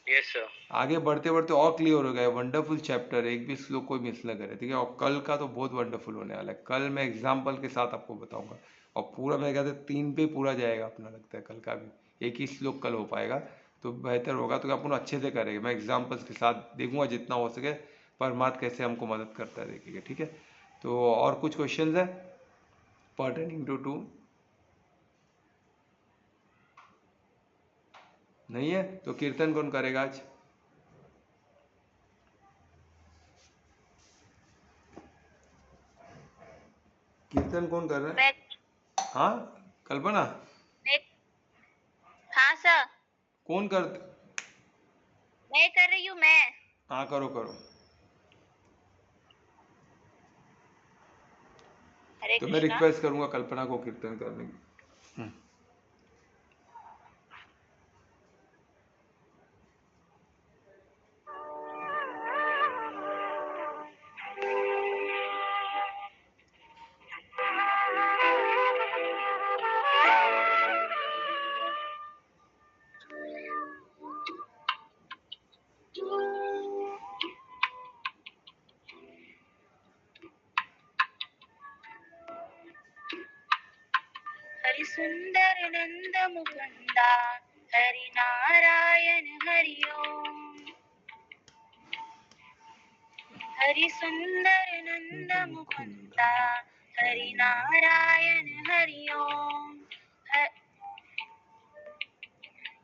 Yes sir. आगे बढ़ते बढ़ते और क्लियर हो गया, वंडरफुल चैप्टर, एक भी श्लोक कोई मिस न करे। ठीक है, और कल का तो बहुत वंडरफुल होने वाला है, कल मैं एग्जाम्पल के साथ आपको बताऊंगा, और पूरा मेरे ख्याल से 3 पे पूरा जाएगा अपना, लगता है कल का भी एक ही श्लोक कल हो पाएगा तो बेहतर होगा, तो अपन अच्छे से करेंगे, मैं एग्जाम्पल्स के साथ देखूंगा जितना हो सके परमात्मा कैसे हमको मदद करता है देखेंगे। ठीक है, तो और कुछ क्वेश्चन है पर्टेनिंग टू नहीं है? तो कीर्तन कौन करेगा आज? कीर्तन कौन कर रहा है? मैं हाँ, कल्पना मैं हाँ सर, कौन कर, मैं कर रही हूँ मैं। हाँ करो करो। हरे तो मैं कृष्णा। रिक्वेस्ट करूंगा कल्पना को कीर्तन करने की। हरि सुंदर नंद मुकुंदा, हरि नारायण हरि ओम। हरि सुंदर नंद मुकुंदा, हरि नारायण हरि ओम।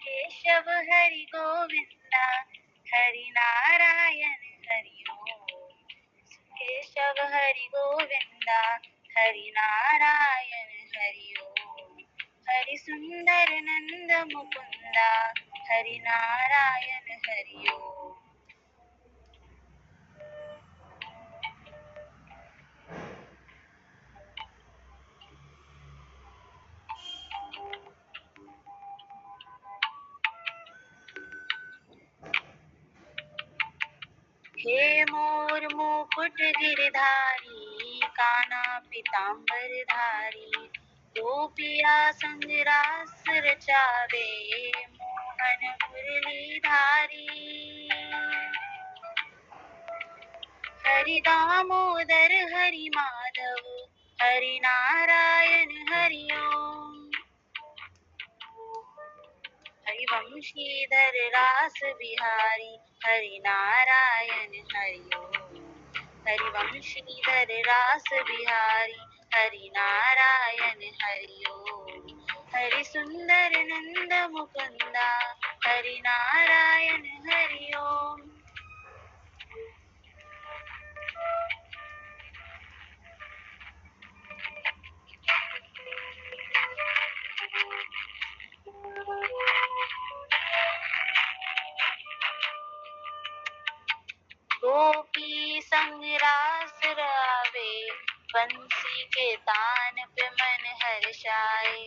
केशव हरि गोविंदा, हरि नारायण हरि ओम। केशव हरि गोविंदा, हरि नारायण हरि ओम। हरि सुंदर नंद मुकुंदा, हरि नारायण हरि ओम। हे मोर मुकुट गिरधारी, काना पीताम्बर धारी, गोपिया संग रास रचावे, मोहन मुरली धारी। हरि दामोदर हरि माधव, हरि नारायण हरि ओम। हरि वंशीधर रास बिहारी, हरि नारायण हरि ओम। हरिवंशीधर रास बिहारी हरि नारायण हरि ओम। हरि सुंदर नंद मुकुंदा हरि नारायण हरि ओम। गोपी संग रास रहावे बंसी के तान पे मन हर्षाए।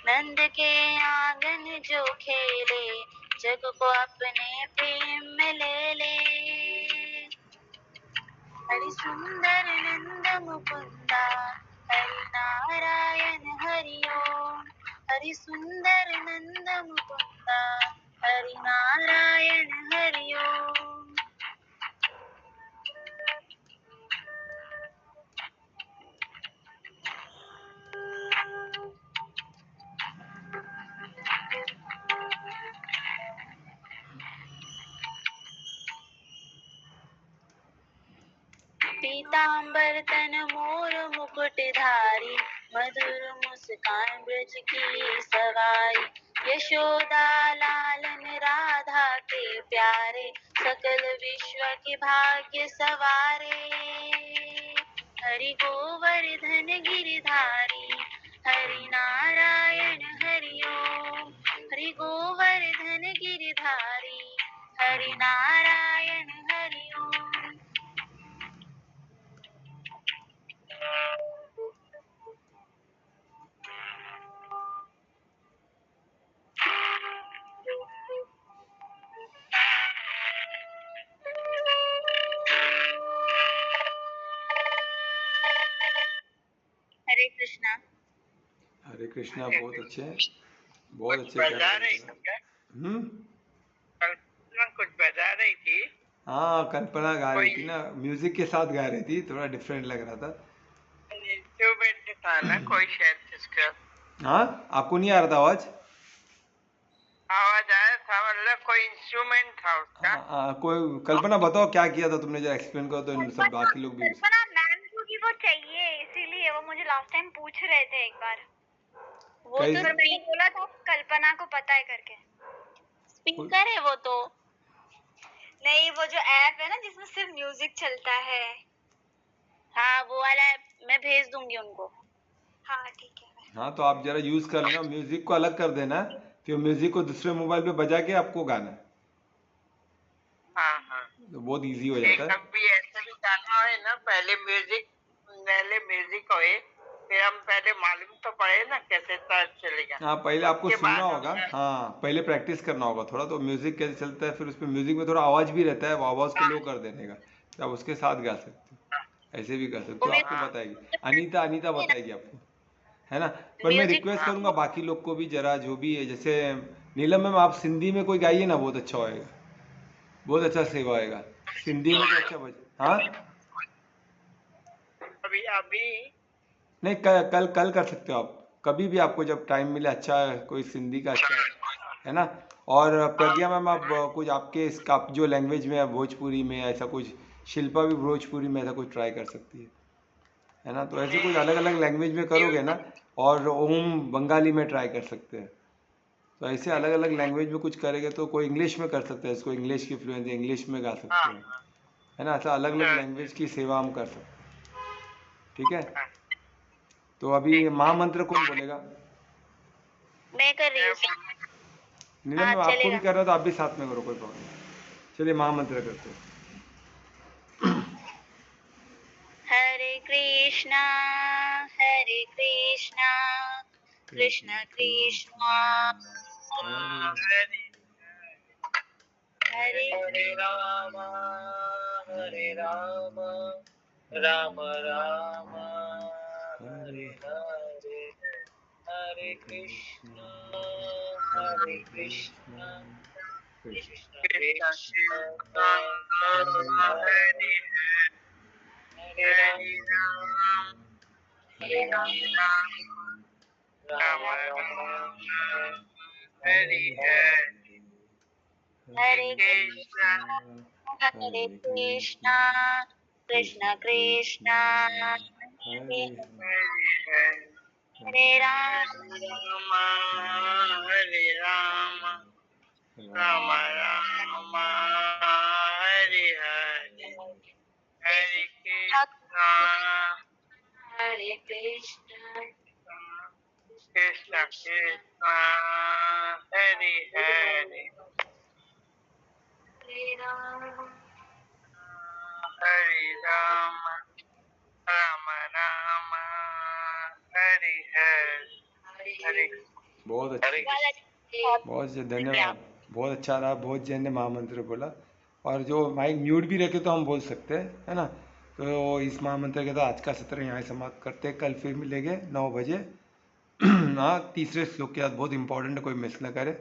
नंद के आंगन जो खेले जग को अपने प्रेम में ले ले। हरि सुंदर नंद मुकुंदा हरि नारायण हरि ओम। हरि सुंदर नंद मुकुंदा हरि नारायण हरि ओम। पीतांबर तन मोर मुकुट धारी मधुर मुस्कान ब्रज की सवारी। यशोदा लालन राधा के प्यारे सकल विश्व के भाग्य सवारे। हरि गोवर्धन गिरधारी हरि नारायण हरि ओम। हरि गोवर्धन गिरधारी हरि नारायण हरि ओम। हरे कृष्णा। हरे कृष्णा, बहुत अच्छे कुछ गा बजा रहे रही थे। थी क्या? हम्म कुछ बजा रही थी। हाँ, कल्पना गा रही कोई थी ना, म्यूजिक के साथ गा रही थी, थोड़ा डिफरेंट लग रहा था। इंस्ट्रूमेंट था ना कोई शायद इसका हाँ, आपको नहीं आ रहा था आवाज? आवाज आया था, मतलब कोई इंस्ट्रूमेंट था उसका। कोई कल्पना बताओ क्या किया था तुमने, जरा एक्सप्लेन करो तो इन सब बाकी लोग भी। कल्पना मैम को भी वो चाहिए, इसीलिए वो मुझे लास्ट टाइम पूछ रहे थे एक बार। वो तो कैसे? मैंने बोला था कल्पना को पता है करके। स्पीकर है वो तो नहीं, वो जो ऐप है ना जिसमें सिर्फ म्यूजिक चलता है। हाँ वो वाला ऐप मैं भेज दूंगी उनको। हाँ ठीक है। हाँ, तो आप जरा यूज कर लेना, म्यूजिक को अलग कर देना, फिर म्यूजिक को दूसरे मोबाइल पे बजा के आपको गाना है, हाँ हाँ, तो बहुत इजी हो एक जाता है। कभी ऐसे भी गाना है ना, पहले म्यूजिक होए, फिर हम पहले मालूम तो पड़े ना कैसे सर्च चलेगा। हाँ, पहले आपको उसके सुनना बाद होगा, हम हाँ पहले प्रैक्टिस करना होगा थोड़ा, तो म्यूजिक कैसे चलता है, फिर उस पर म्यूजिक में थोड़ा आवाज भी रहता है, वो आवाज को लो कर देने का, तो आप उसके साथ गा सकते हो, ऐसे भी कर सकते हो, आपको बताएगी अनीता, अनीता बताएगी आपको, है ना। पर मैं म्यूजिक रिक्वेस्ट करूंगा बाकी लोग को भी, जरा जो भी है, जैसे नीलम मैम आप सिंधी में कोई गाइए ना, बहुत अच्छा होएगा, बहुत अच्छा सेवा होएगा सिंधी में, तो अच्छा बज। हाँ, अभी अभी नहीं कल कल कल कर सकते हो आप, कभी भी आपको जब टाइम मिले, अच्छा है कोई सिंधी का अच्छा है ना। और प्रज्ञा मैम आप कुछ आपके आप जो लैंग्वेज में है, भोजपुरी में ऐसा कुछ, शिल्पा भी भोजपुरी में ऐसा कुछ ट्राई कर सकती है ना, तो ऐसे कुछ अलग अलग लैंग्वेज में करोगे ना, और ओम बंगाली में ट्राई कर सकते हैं, तो ऐसे अलग अलग लैंग्वेज में कुछ करेंगे, तो कोई इंग्लिश में कर सकते हैं, इसको इंग्लिश की फ्लुएंसी इंग्लिश में गा सकते हैं, है ना, ऐसा अलग अलग लैंग्वेज की सेवा हम कर सकते हैं, ठीक है। तो अभी महामंत्र कौन बोलेगा? मैं कर रही हूँ। नीलम हाँ मैम आपको भी चलेगा। करना है तो आप भी साथ में करो, कोई प्रॉब्लम नहीं। चलिए महामंत्र करते हैं। हरे कृष्णा कृष्ण कृष्णा हरे हरे राम हरे राम राम राम हरे हरे, हरे कृष्ण कृष्ण कृष्ण हरे हरे राम राम राम हरे हरे, हरे कृष्ण कृष्णा कृष्ण कृष्ण हरे हरे राम हरे राम राम राम हरे हरे हरे कृष्णा हरे कृष्ण कृष्ण कृष्ण हरे हरे हरे राम हरे राम राम राम हरे हरे हरे बहुत अच्छा बहुत अच्छा, धन्यवाद। बहुत अच्छा रहा, बहुत जन ने महामंत्र बोला। और जो माइक म्यूट भी रखे तो हम बोल सकते हैं, है ना। तो इस महामंत्र के साथ आज का सत्र यहाँ समाप्त करते हैं। कल फिर मिलेंगे 9 बजे। हाँ, तीसरे श्लोक के साथ, बहुत इंपॉर्टेंट है, कोई मिस न करे।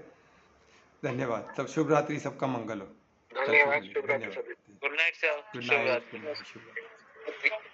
धन्यवाद। सब शुभ रात्रि, सबका मंगल हो। कल फिर धन्यवाद, मिलेंगे। शुभ रात्रि धन्यवाद। सभी। गुड नाइट सर गुड शुभ नाइट, रात्रि गुड नाइट, शुभ रात्रि।